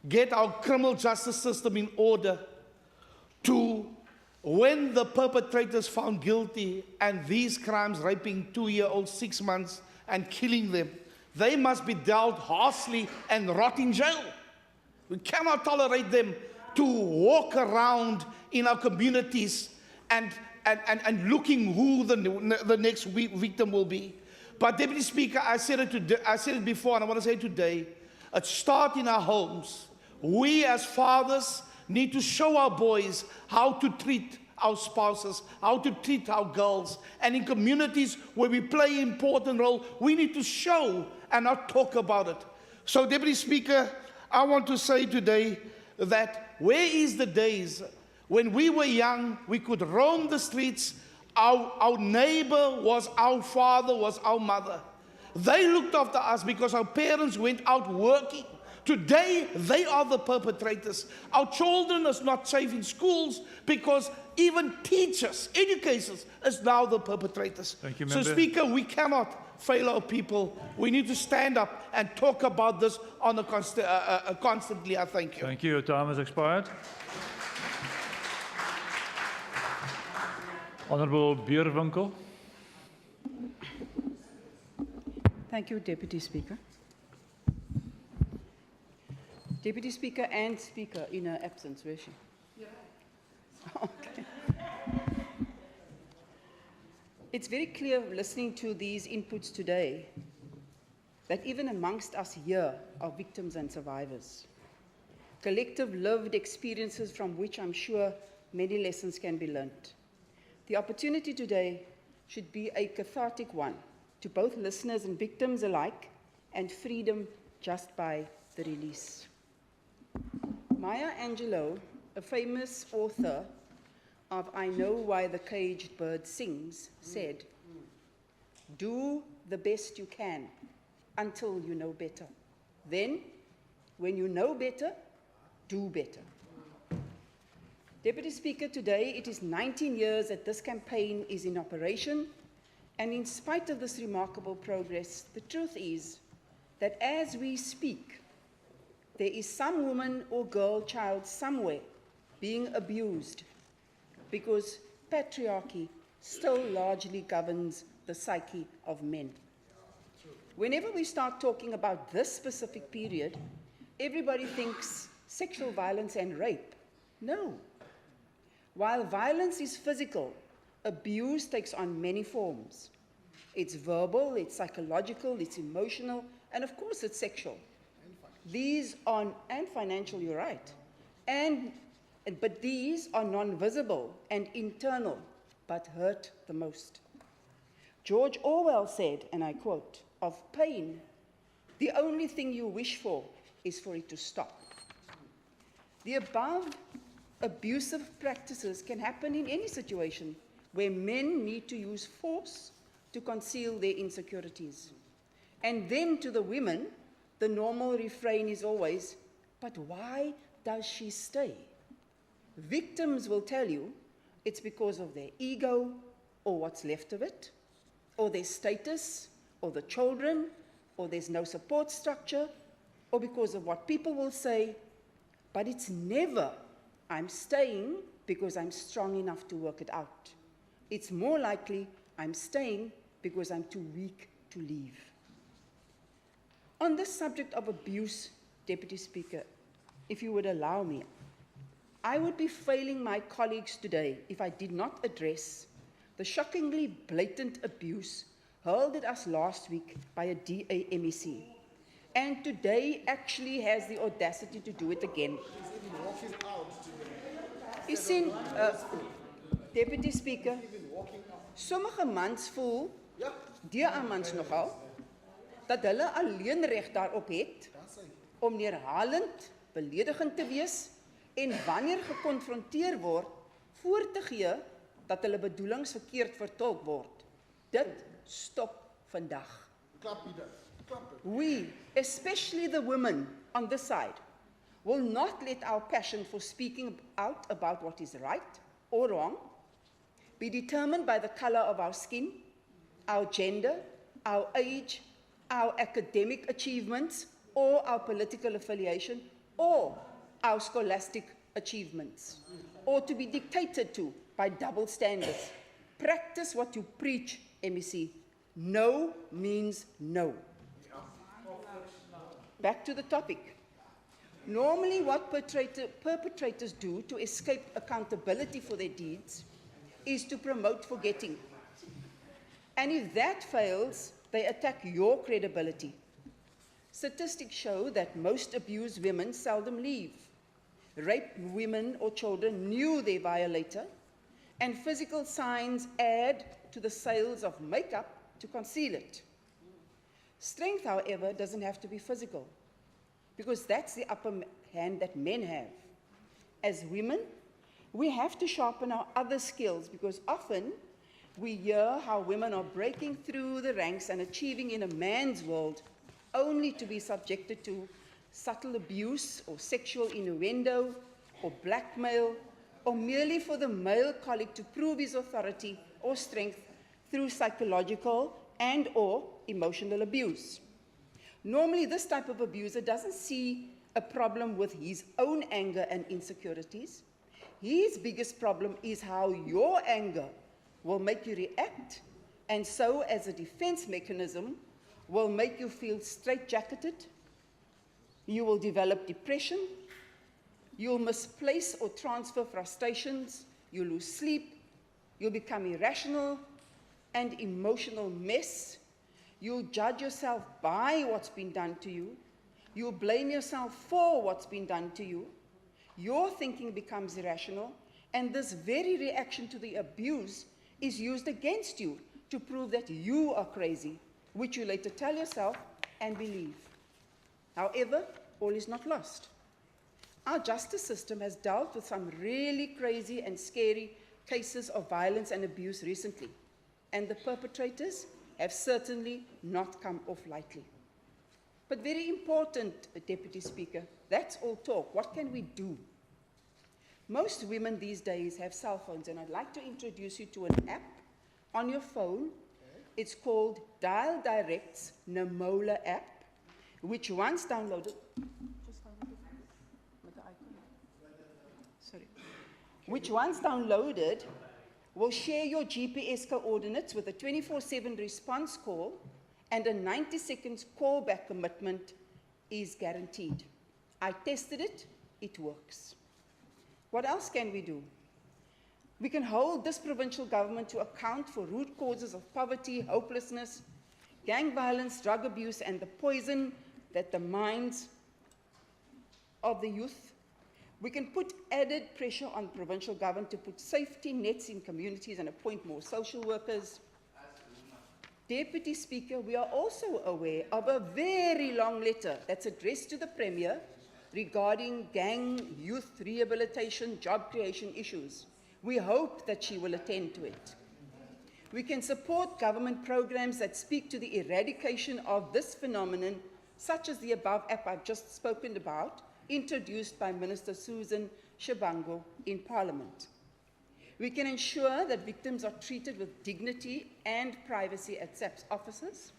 get our criminal justice system in order to, when the perpetrators found guilty and these crimes, raping 2-year-olds 6 months and killing them, they must be dealt harshly and rot in jail. We cannot tolerate them to walk around in our communities and looking who the next victim will be. But Deputy Speaker, I said it before, and I want to say it today, it starts in our homes. We as fathers need to show our boys how to treat our spouses, how to treat our girls. And in communities where we play an important role, we need to show and not talk about it. So, Deputy Speaker, I want to say today that where is the days when we were young, we could roam the streets, our neighbor was our father, was our mother. They looked after us because our parents went out working. Today, they are the perpetrators. Our children are not safe in schools because even teachers, educators, is now the perpetrators. Thank you, So, Member. Speaker, we cannot fellow people. We need to stand up and talk about this on a constantly. I thank you. Thank you. Your time has expired. Honourable Bierwinkel. Thank you, Deputy Speaker. Deputy Speaker and Speaker in her absence, where is she? Yeah. Okay. It's very clear listening to these inputs today that even amongst us here are victims and survivors. Collective lived experiences from which I'm sure many lessons can be learnt. The opportunity today should be a cathartic one to both listeners and victims alike, and freedom just by the release. Maya Angelou, a famous author of I Know Why the Caged Bird Sings, said, "Do the best you can until you know better. Then, when you know better, do better." Deputy Speaker, today it is 19 years that this campaign is in operation, and in spite of this remarkable progress, the truth is that as we speak, there is some woman or girl child somewhere being abused because patriarchy still largely governs the psyche of men. Whenever we start talking about this specific period, everybody thinks sexual violence and rape. No. While violence is physical, abuse takes on many forms. It's verbal, it's psychological, it's emotional, and of course it's sexual. These are, and financial, you're right. But these are non-visible and internal, but hurt the most. George Orwell said, and I quote, "Of pain, the only thing you wish for is for it to stop." The above abusive practices can happen in any situation where men need to use force to conceal their insecurities. And then to the women, the normal refrain is always, "But why does she stay?" Victims will tell you it's because of their ego, or what's left of it, or their status, or the children, or there's no support structure, or because of what people will say, but it's never, "I'm staying because I'm strong enough to work it out." It's more likely, "I'm staying because I'm too weak to leave." On this subject of abuse, Deputy Speaker, if you would allow me, I would be failing my colleagues today if I did not address the shockingly blatant abuse hurled at us last week by a DA MEC, and today actually has the audacity to do it again. U sien, Deputy Speaker, sommige mans voel, die mans nogal, dat hulle alleen reg daarop het om neerhalend, beledigend te wees en wanneer gekonfronteer word, voor te gee dat hulle bedoelings verkeerd vertolk word. Dit stop vandag. We, especially the women on this side, will not let our passion for speaking out about what is right or wrong be determined by the color of our skin, our gender, our age, our academic achievements, or our political affiliation, or our scholastic achievements, or to be dictated to by double standards. Practice what you preach, MEC. No means no. Back to the topic. Normally, what perpetrators do to escape accountability for their deeds is to promote forgetting. And if that fails, they attack your credibility. Statistics show that most abused women seldom leave. Raped women or children knew their violator, and physical signs add to the sales of makeup to conceal it. Strength, however, doesn't have to be physical, because that's the upper hand that men have. As women, we have to sharpen our other skills, because often we hear how women are breaking through the ranks and achieving in a man's world only to be subjected to subtle abuse or sexual innuendo or blackmail, or merely for the male colleague to prove his authority or strength through psychological and/or emotional abuse. Normally, this type of abuser doesn't see a problem with his own anger and insecurities. His biggest problem is how your anger will make you react, and so, as a defense mechanism, will make you feel straitjacketed. You will develop depression. You'll misplace or transfer frustrations. You'll lose sleep. You'll become irrational and emotional mess. You'll judge yourself by what's been done to you. You'll blame yourself for what's been done to you. Your thinking becomes irrational, and this very reaction to the abuse is used against you to prove that you are crazy, which you later tell yourself and believe. However, all is not lost. Our justice system has dealt with some really crazy and scary cases of violence and abuse recently, and the perpetrators have certainly not come off lightly. But very important, Deputy Speaker, that's all talk. What can we do? Most women these days have cell phones, and I'd like to introduce you to an app on your phone. It's called Dial Direct's Namola app, which once downloaded, will share your GPS coordinates with a 24/7 response call, and a 90 seconds callback commitment is guaranteed. I tested it, it works. What else can we do? We can hold this provincial government to account for root causes of poverty, hopelessness, gang violence, drug abuse, and the poison that the minds of the youth. We can put added pressure on provincial government to put safety nets in communities and appoint more social workers. Deputy Speaker, we are also aware of a very long letter that's addressed to the Premier regarding gang, youth rehabilitation, job creation issues. We hope that she will attend to it. We can support government programs that speak to the eradication of this phenomenon, such as the above app I've just spoken about, introduced by Minister Susan Shabango in Parliament. We can ensure that victims are treated with dignity and privacy at SAP's offices.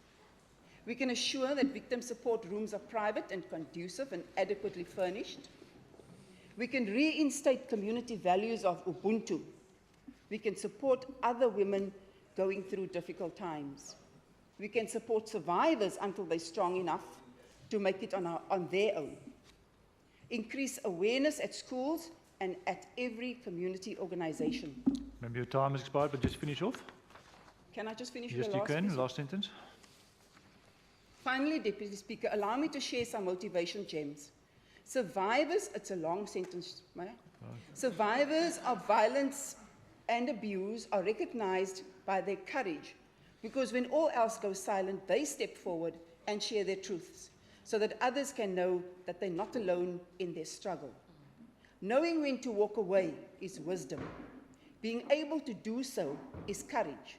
We can assure that victim support rooms are private and conducive and adequately furnished. We can reinstate community values of Ubuntu. We can support other women going through difficult times. We can support survivors until they're strong enough to make it on their own. Increase awareness at schools and at every community organization. Maybe your time has expired, but just finish off. Can I just finish Yes, with the you last can. piece? Last sentence. Finally, Deputy Speaker, allow me to share some motivation gems. Survivors, it's a long sentence, Maya. Survivors of violence and abuse are recognized by their courage, because when all else goes silent, they step forward and share their truths, so that others can know that they're not alone in their struggle. Knowing when to walk away is wisdom. Being able to do so is courage.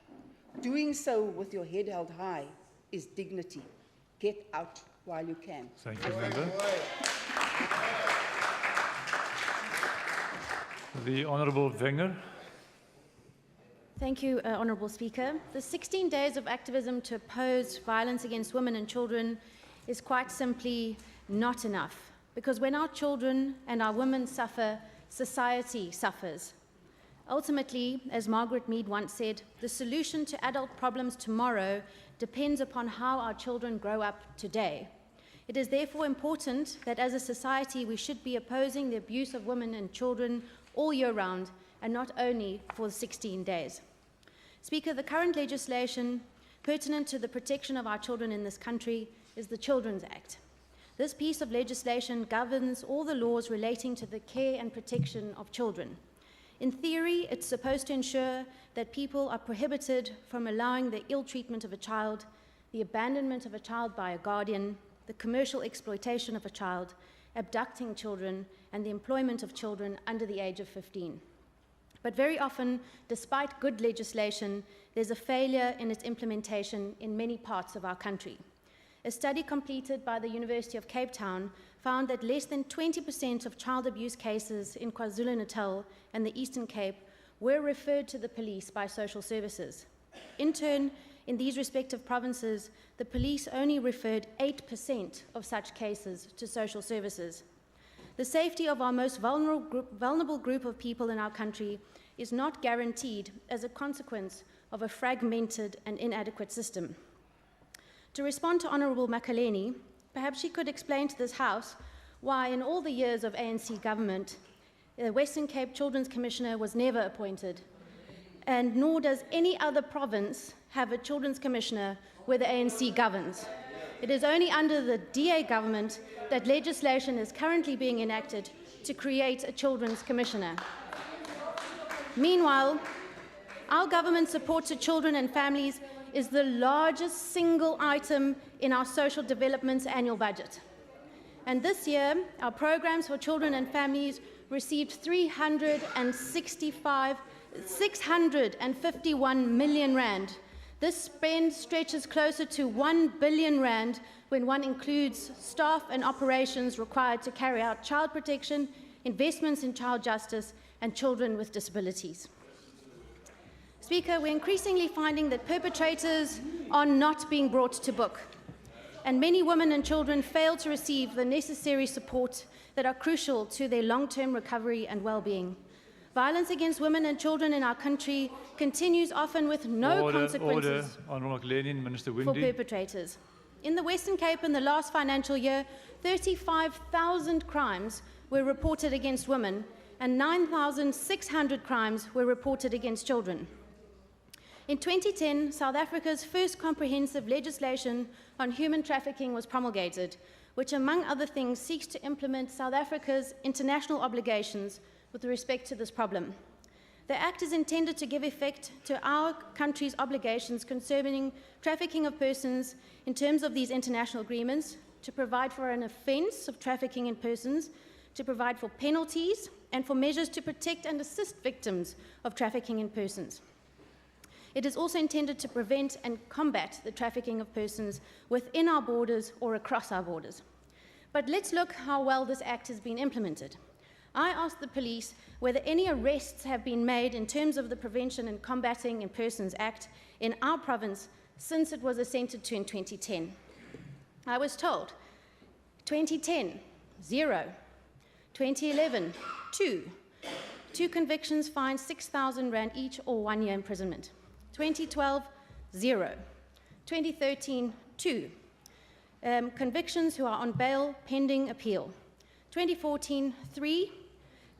Doing so with your head held high is dignity. Get out while you can. Thank you, Member. The Honourable Wenger. Thank you, Honourable Speaker. The 16 days of activism to oppose violence against women and children is quite simply not enough, because when our children and our women suffer, society suffers. Ultimately, as Margaret Mead once said, the solution to adult problems tomorrow depends upon how our children grow up today. It is therefore important that as a society we should be opposing the abuse of women and children all year round, and not only for 16 days. Speaker, the current legislation pertinent to the protection of our children in this country is the Children's Act. This piece of legislation governs all the laws relating to the care and protection of children. In theory, it's supposed to ensure that people are prohibited from allowing the ill treatment of a child, the abandonment of a child by a guardian, the commercial exploitation of a child, abducting children, and the employment of children under the age of 15. But very often, despite good legislation, there's a failure in its implementation in many parts of our country. A study completed by the University of Cape Town found that less than 20% of child abuse cases in KwaZulu-Natal and the Eastern Cape were referred to the police by social services. In turn, in these respective provinces, the police only referred 8% of such cases to social services. The safety of our most vulnerable group of people in our country is not guaranteed as a consequence of a fragmented and inadequate system. To respond to Honourable Makaleni, perhaps she could explain to this House why in all the years of ANC government, the Western Cape Children's Commissioner was never appointed, and nor does any other province have a Children's Commissioner where the ANC governs. It is only under the DA government that legislation is currently being enacted to create a Children's Commissioner. Meanwhile, our government's support to children and families is the largest single item in our social development's annual budget. And this year, our programs for children and families received 651 million rand. This spend stretches closer to 1 billion rand when one includes staff and operations required to carry out child protection, investments in child justice, and children with disabilities. Speaker, we're increasingly finding that perpetrators are not being brought to book, and many women and children fail to receive the necessary support that are crucial to their long-term recovery and well-being. Violence against women and children in our country continues often with no consequences for perpetrators. In the Western Cape in the last financial year, 35,000 crimes were reported against women and 9,600 crimes were reported against children. In 2010, South Africa's first comprehensive legislation on human trafficking was promulgated, which among other things seeks to implement South Africa's international obligations with respect to this problem. The Act is intended to give effect to our country's obligations concerning trafficking of persons in terms of these international agreements, to provide for an offence of trafficking in persons, to provide for penalties, and for measures to protect and assist victims of trafficking in persons. It is also intended to prevent and combat the trafficking of persons within our borders or across our borders. But let's look how well this Act has been implemented. I asked the police whether any arrests have been made in terms of the Prevention and Combating in Persons Act in our province since it was assented to in 2010. I was told 2010, 0. 2011, 2. 2 convictions, fined 6,000 rand each or 1 year imprisonment. 2012, 0. 2013, 2. Convictions who are on bail pending appeal. 2014, 3.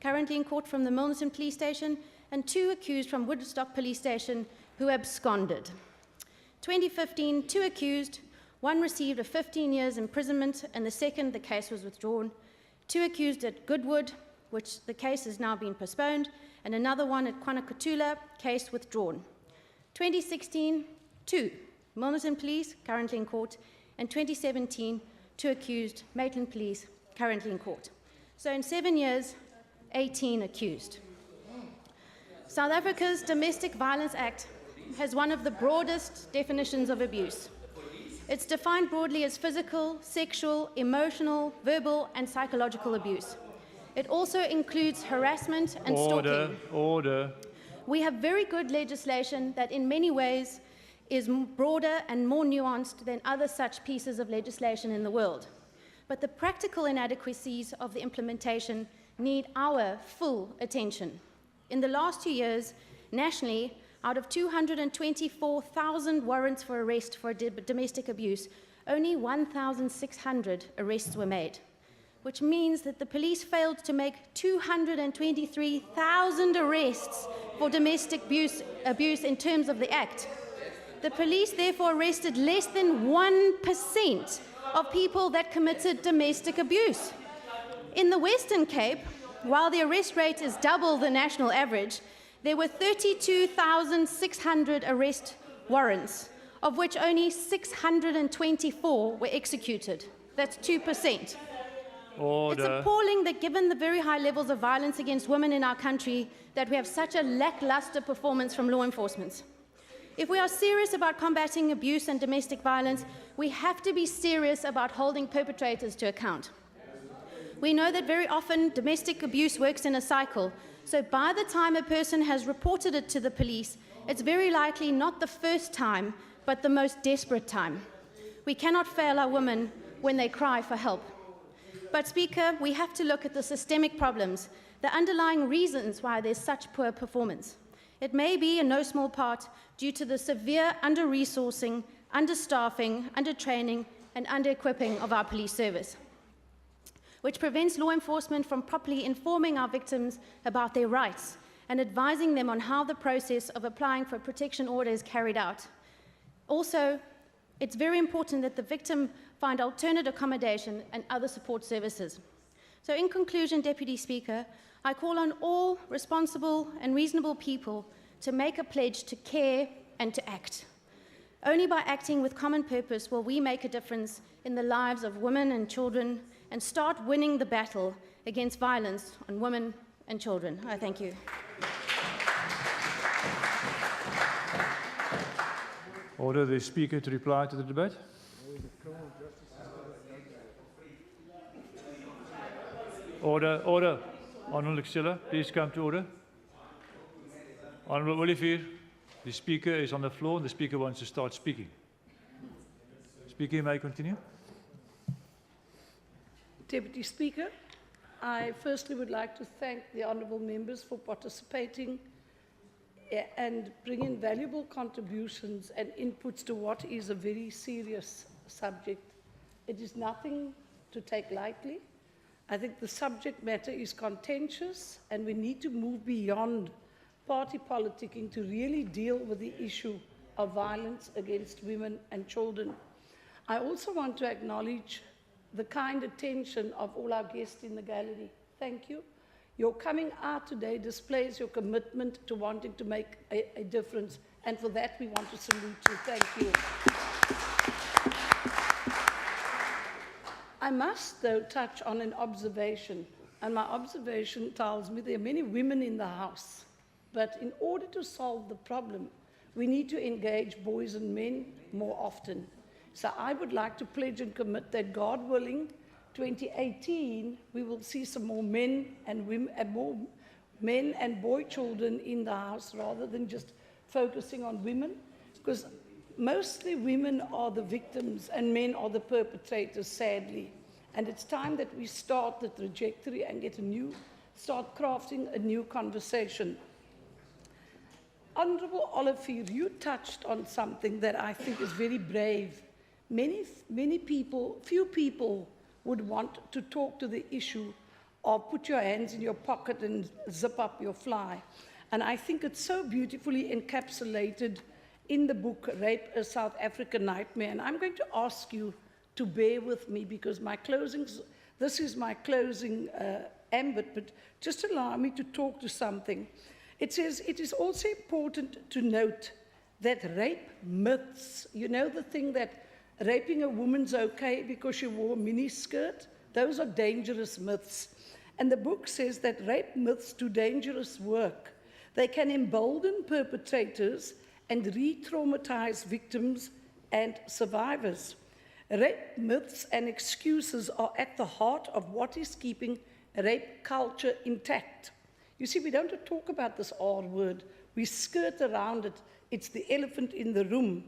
Currently in court from the Milnerton Police Station, and 2 accused from Woodstock Police Station who absconded. 2015, 2 accused. 1 received a 15 years imprisonment, and the case was withdrawn. 2 accused at Goodwood, which the case has now been postponed, and another one at Kwanakatula, case withdrawn. 2016, 2, Milnerton Police, currently in court, and 2017, 2 accused, Maitland Police, currently in court. So in 7 years, 18 accused. South Africa's Domestic Violence Act has one of the broadest definitions of abuse. It's defined broadly as physical, sexual, emotional, verbal, and psychological abuse. It also includes harassment and stalking. Order. We have very good legislation that in many ways is broader and more nuanced than other such pieces of legislation in the world. But the practical inadequacies of the implementation need our full attention. In the last 2 years, nationally, out of 224,000 warrants for arrest for domestic abuse, only 1,600 arrests were made, which means that the police failed to make 223,000 arrests for domestic abuse in terms of the Act. The police therefore arrested less than 1% of people that committed domestic abuse. In the Western Cape, while the arrest rate is double the national average, there were 32,600 arrest warrants, of which only 624 were executed. That's 2%. Order. It's appalling that given the very high levels of violence against women in our country, that we have such a lackluster performance from law enforcement. If we are serious about combating abuse and domestic violence, we have to be serious about holding perpetrators to account. We know that very often domestic abuse works in a cycle, so by the time a person has reported it to the police, it's very likely not the first time, but the most desperate time. We cannot fail our women when they cry for help. But Speaker, we have to look at the systemic problems, the underlying reasons why there's such poor performance. It may be in no small part due to the severe under-resourcing, understaffing, under-training, and under-equipping of our police service, which prevents law enforcement from properly informing our victims about their rights and advising them on how the process of applying for a protection order is carried out. Also, it's very important that the victim find alternate accommodation and other support services. So in conclusion, Deputy Speaker, I call on all responsible and reasonable people to make a pledge to care and to act. Only by acting with common purpose will we make a difference in the lives of women and children and start winning the battle against violence on women and children. I thank you. Order the Speaker to reply to the debate. Order, order. Honourable Axilla, please come to order. Honourable Olivier, the Speaker is on the floor and the Speaker wants to start speaking. Speaker, you may continue. Deputy Speaker, I firstly would like to thank the honourable members for participating and bringing valuable contributions and inputs to what is a very serious subject. It is nothing to take lightly. I think the subject matter is contentious and we need to move beyond party politicking to really deal with the issue of violence against women and children. I also want to acknowledge the kind attention of all our guests in the gallery. Thank you. Your coming out today displays your commitment to wanting to make a difference, and for that we want to salute you. Thank you. I must, though, touch on an observation, and my observation tells me there are many women in the House, but in order to solve the problem, we need to engage boys and men more often. So I would like to pledge and commit that, God willing, 2018, we will see some more men and women, more men and boy children in the House rather than just focusing on women, because mostly women are the victims and men are the perpetrators, sadly. And it's time that we start the trajectory and start crafting a new conversation. Honourable Olivier, you touched on something that I think is very brave. Few people would want to talk to the issue of put your hands in your pocket and zip up your fly. And I think it's so beautifully encapsulated in the book, Rape, a South African Nightmare. And I'm going to ask you to bear with me because this is my closing ambit, but just allow me to talk to something. It says, it is also important to note that rape myths, you know the thing that raping a woman's okay because she wore a miniskirt? Those are dangerous myths. And the book says that rape myths do dangerous work. They can embolden perpetrators and re-traumatize victims and survivors. Rape myths and excuses are at the heart of what is keeping rape culture intact. You see, we don't talk about this R word. We skirt around it. It's the elephant in the room.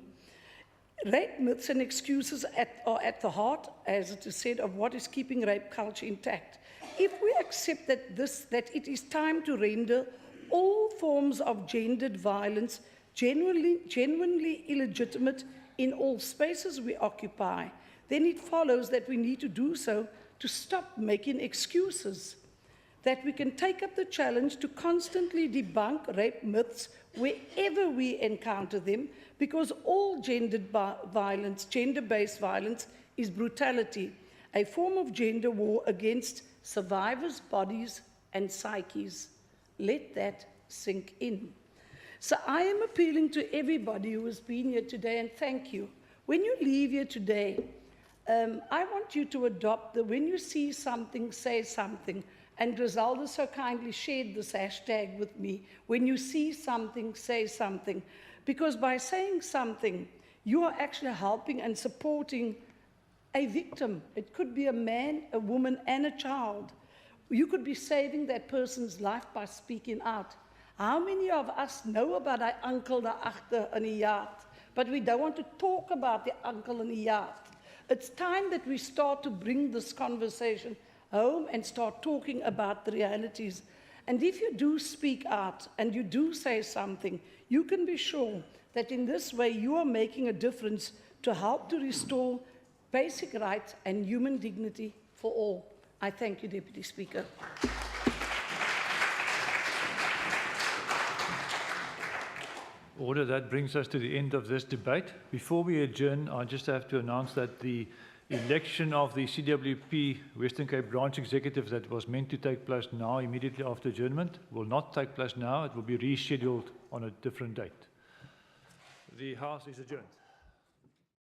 Rape myths and excuses are at the heart, as it is said, of what is keeping rape culture intact. If we accept that it is time to render all forms of gendered violence genuinely illegitimate in all spaces we occupy, then it follows that we need to do so to stop making excuses, that we can take up the challenge to constantly debunk rape myths wherever we encounter them, because all gender-based violence is brutality, a form of gender war against survivors' bodies and psyches. Let that sink in. So I am appealing to everybody who has been here today, and thank you. When you leave here today, I want you to adopt the when you see something, say something. And Griselda so kindly shared this hashtag with me. When you see something, say something. Because by saying something, you are actually helping and supporting a victim. It could be a man, a woman, and a child. You could be saving that person's life by speaking out. How many of us know about our uncle daar agter in die yard? but we don't want to talk about the uncle in the yard. It's time that we start to bring this conversation home and start talking about the realities. And if you do speak out and you do say something, you can be sure that in this way you are making a difference to help to restore basic rights and human dignity for all. I thank you, Deputy Speaker. Order. That brings us to the end of this debate. Before we adjourn, I just have to announce that the election of the CWP Western Cape branch executive that was meant to take place now, immediately after adjournment, will not take place now. It will be rescheduled on a different date. The House is adjourned.